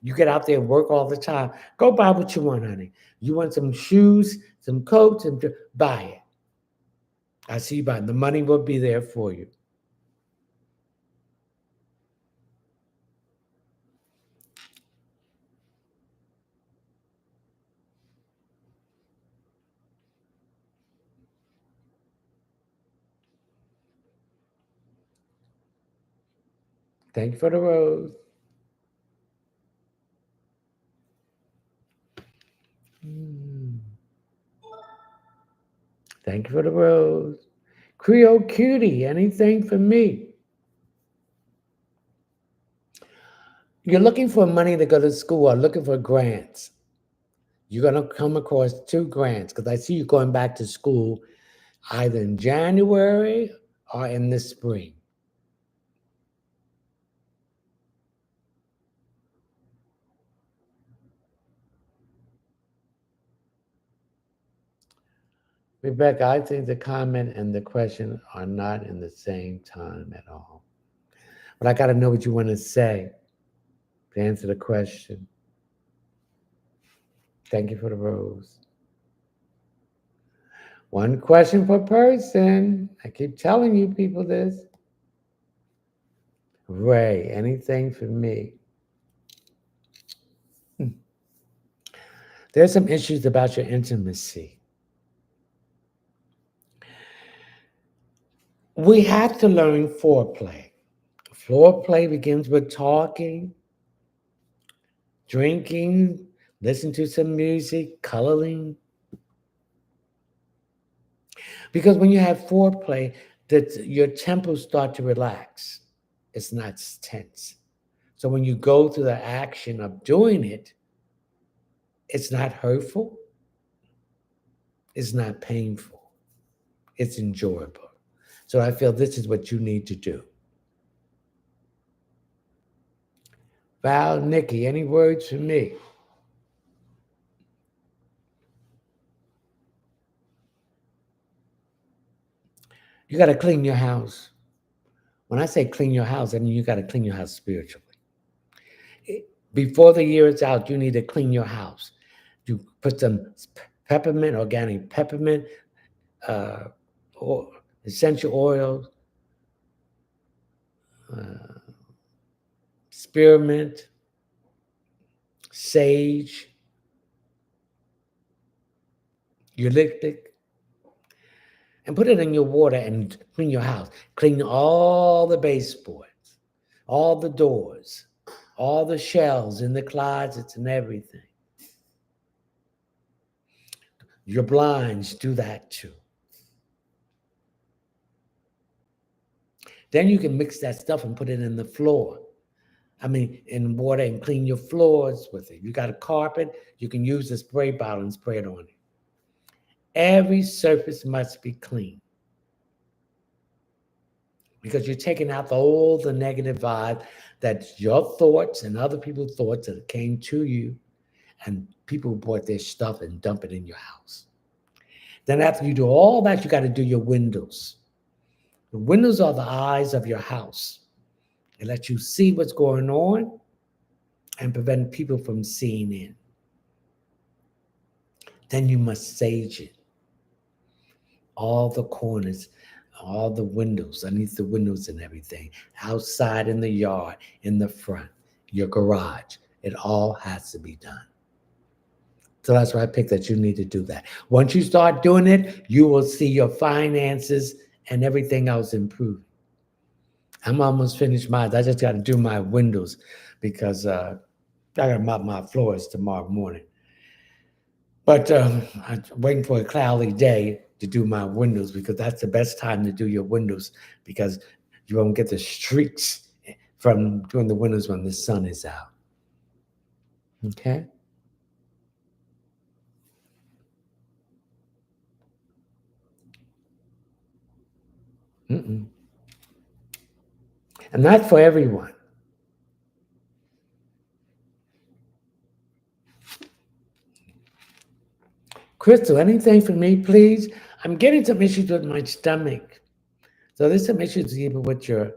Speaker 1: You get out there and work all the time. Go buy what you want, honey. You want some shoes, some coats, and buy it. I see you buying. The money will be there for you. Thank you for the rose. Thank you for the rose. Creole Cutie, anything for me? You're looking for money to go to school or looking for grants. You're going to come across 2 grants because I see you going back to school either in January or in the spring. Rebecca, I think the comment and the question are not in the same time at all. But I got to know what you want to say to answer the question. Thank you for the rose. One question per person. I keep telling you people this. Ray, anything for me? There's some issues about your intimacy. We have to learn foreplay. Foreplay begins with talking, drinking, listen to some music, coloring. Because when you have foreplay, that your temples start to relax. It's not tense. So when you go through the action of doing it, it's not hurtful, it's not painful, it's enjoyable. So I feel this is what you need to do. Val, Nikki, any words for me? You got to clean your house. When I say clean your house, I mean you got to clean your house spiritually. Before the year is out, you need to clean your house. You put some peppermint, organic peppermint, uh, or essential oils, uh, spearmint, sage, eucalyptus, and put it in your water and clean your house. Clean all the baseboards, all the doors, all the shelves in the closets and everything. Your blinds, do that too. Then you can mix that stuff and put it in the floor. I mean, in water and clean your floors with it. You got a carpet, you can use the spray bottle and spray it on it. Every surface must be clean because you're taking out all the negative vibe that your thoughts and other people's thoughts that came to you, and people bought their stuff and dump it in your house. Then after you do all that, you got to do your windows. The windows are the eyes of your house. It lets you see what's going on and prevent people from seeing in. Then you must sage it. All the corners, all the windows, underneath the windows and everything, outside in the yard, in the front, your garage. It all has to be done. So that's why I picked that you need to do that. Once you start doing it, you will see your finances and everything else improve. I'm almost finished mine. I just got to do my windows because I got to mop my floors tomorrow morning. But I'm waiting for a cloudy day to do my windows because that's the best time to do your windows because you won't get the streaks from doing the windows when the sun is out. Okay? Mm-mm. And not for everyone. Crystal, anything for me, please? I'm getting some issues with my stomach. So there's some issues either with your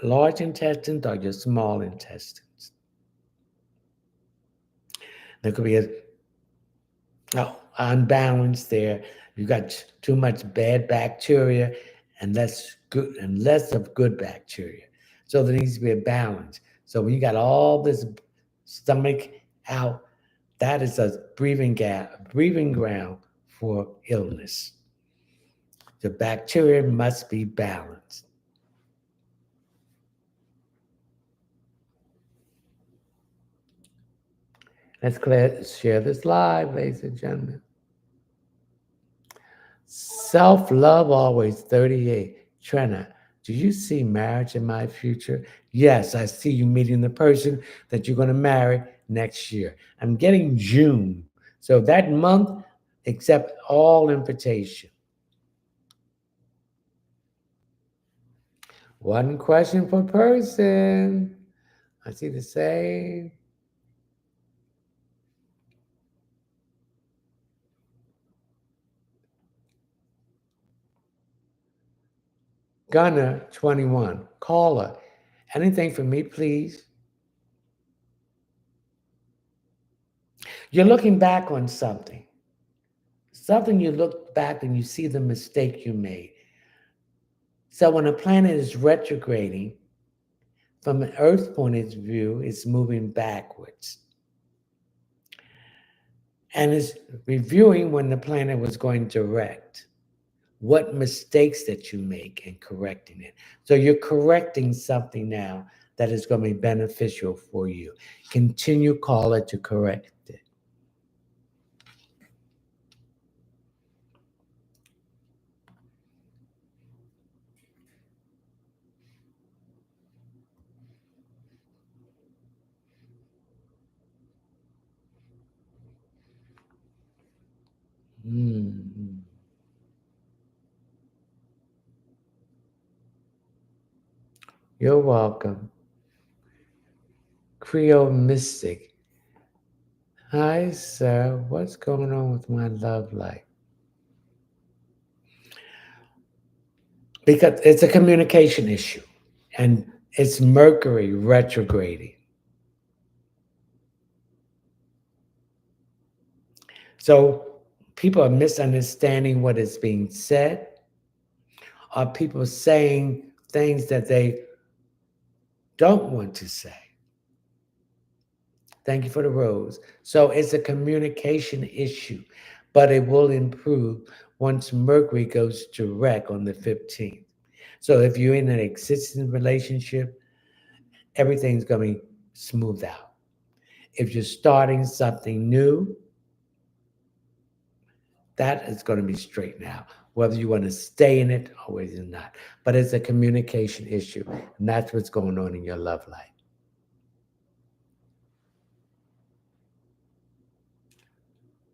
Speaker 1: large intestines or your small intestines. There could be a unbalance there. You got too much bad bacteria and less of good bacteria. So there needs to be a balance. So when you got all this stomach out, that is a breathing ground for illness. The bacteria must be balanced. Let's share this live, ladies and gentlemen. Self love always 38. Trina, do you see marriage in my future? Yes, I see you meeting the person that you're going to marry next year. I'm getting June. So that month, accept all invitation. One question per person. I see the same. Gunner 21. Caller. Anything for me, please? You're looking back on something. something you look back and you see the mistake you made. So when a planet is retrograding, from an Earth point of view, it's moving backwards. And it's reviewing when the planet was going direct, what mistakes that you make and correcting it. So you're correcting something now that is going to be beneficial for you. Continue, call it to correct it. Mm. You're welcome. Creole Mystic. Hi, sir. What's going on with my love life? Because it's a communication issue and it's Mercury retrograding. So people are misunderstanding what is being said, or people saying things that they don't want to say. Thank you for the rose. So it's a communication issue, but it will improve once Mercury goes direct on the 15th. So if you're in an existing relationship, everything's going to be smoothed out. If you're starting something new, that is going to be straightened out, whether you want to stay in it or whether you're not. But it's a communication issue, and that's what's going on in your love life.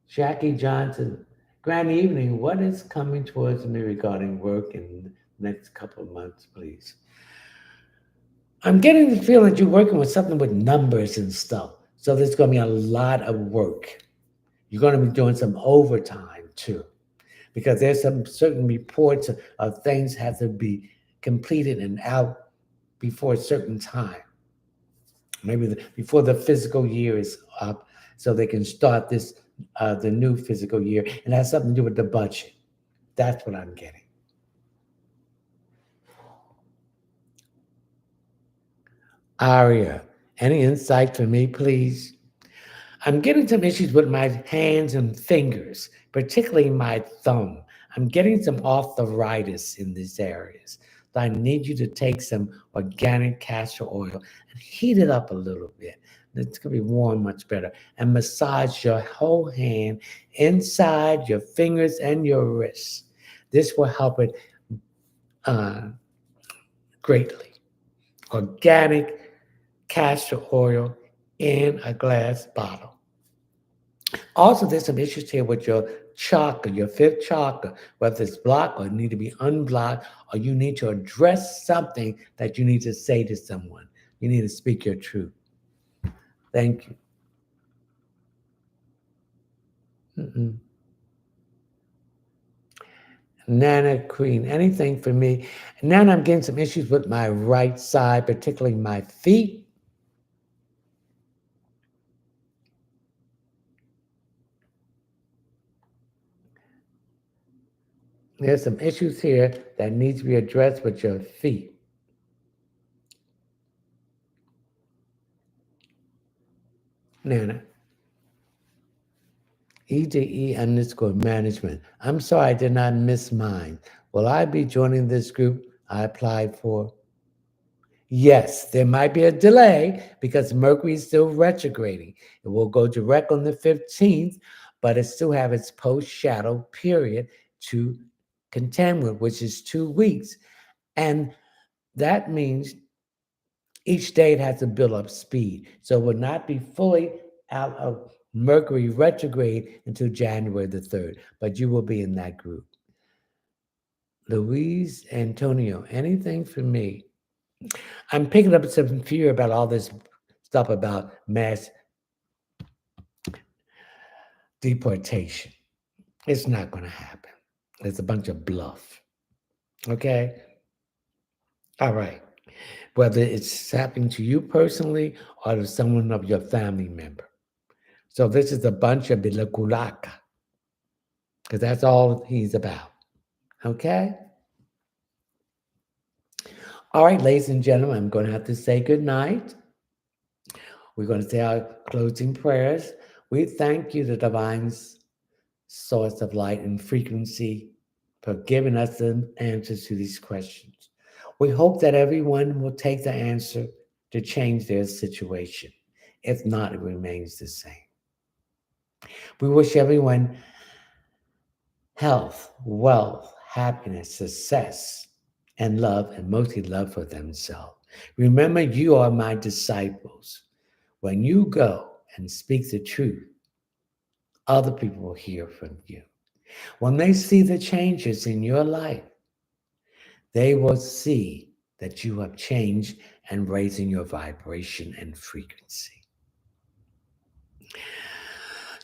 Speaker 1: Jackie Johnson, grand evening. What is coming towards me regarding work in the next couple of months, please? I'm getting the feeling that you're working with something with numbers and stuff. So there's going to be a lot of work. You're going to be doing some overtime too, because there's some certain reports of things have to be completed and out before a certain time. Maybe before the physical year is up, so they can start this the new physical year, and it has something to do with the budget. That's what I'm getting. Aria, any insight for me, please? I'm getting some issues with my hands and fingers, particularly my thumb. I'm getting some arthritis in these areas. So I need you to take some organic castor oil and heat it up a little bit. It's going to be warm much better. And massage your whole hand inside your fingers and your wrists. This will help it uh, greatly. Organic castor oil in a glass bottle. Also, there's some issues here with your chakra, your fifth chakra, whether it's blocked or need to be unblocked, or you need to address something that you need to say to someone. You need to speak your truth. Thank you. Mm-mm. Nana Queen, anything for me? Nana, I'm getting some issues with my right side, particularly my feet. There's some issues here that need to be addressed with your feet. Nana. EDE_management. I'm sorry I did not miss mine. Will I be joining this group I applied for? Yes, there might be a delay because Mercury is still retrograding. It will go direct on the 15th, but it still have its post-shadow period to contend with, which is 2 weeks. And that means each day it has to build up speed. So it will not be fully out of Mercury retrograde until January the 3rd, but you will be in that group. Luis Antonio, anything for me? I'm picking up some fear about all this stuff about mass deportation. It's not going to happen. It's a bunch of bluff. Okay? All right. Whether it's happening to you personally or to someone of your family member. So this is a bunch of bilakulaca. because that's all he's about. Okay? All right, ladies and gentlemen, I'm going to have to say good night. We're going to say our closing prayers. We thank you, the divine source of light and frequency, for giving us the answers to these questions. We hope that everyone will take the answer to change their situation. If not, it remains the same. We wish everyone health, wealth, happiness, success, and love, and mostly love for themselves. Remember, you are my disciples. When you go and speak the truth, other people will hear from you. When they see the changes in your life, they will see that you have changed and raising your vibration and frequency.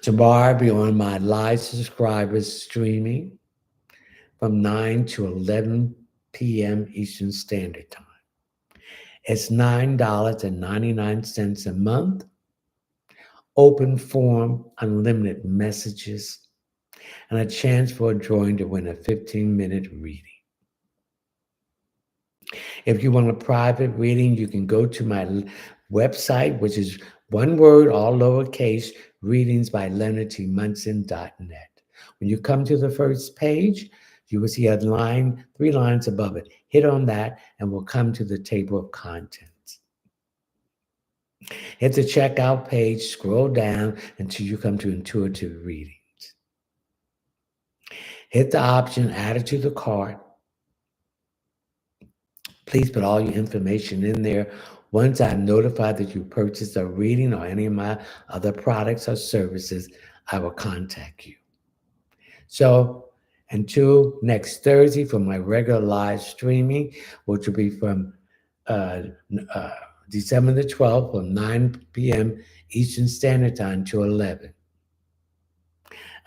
Speaker 1: Tomorrow, I'll be on my live subscribers streaming from 9 to 11 p.m. Eastern Standard Time. It's $9.99 a month, open forum, unlimited messages, and a chance for a drawing to win a 15-minute reading. If you want a private reading, you can go to my website, which is one word, all lowercase, readingsbyleonardtmunson.net. When you come to the first page, you will see a line, 3 lines above it. Hit on that, and we'll come to the table of contents. Hit the checkout page, scroll down until you come to intuitive readings. Hit the option, add it to the cart. Please put all your information in there. Once I'm notified that you purchased a reading or any of my other products or services, I will contact you. So until next Thursday for my regular live streaming, which will be from December the 12th from 9 p.m. Eastern Standard Time to 11.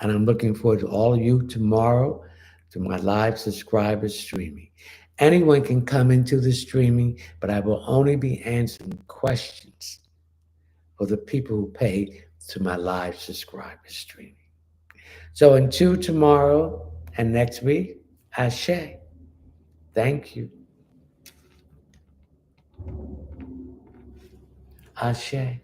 Speaker 1: And I'm looking forward to all of you tomorrow to my live subscribers streaming. Anyone can come into the streaming, but I will only be answering questions for the people who pay to my live subscribers streaming. So until tomorrow and next week, Ashe. Thank you. Ashe.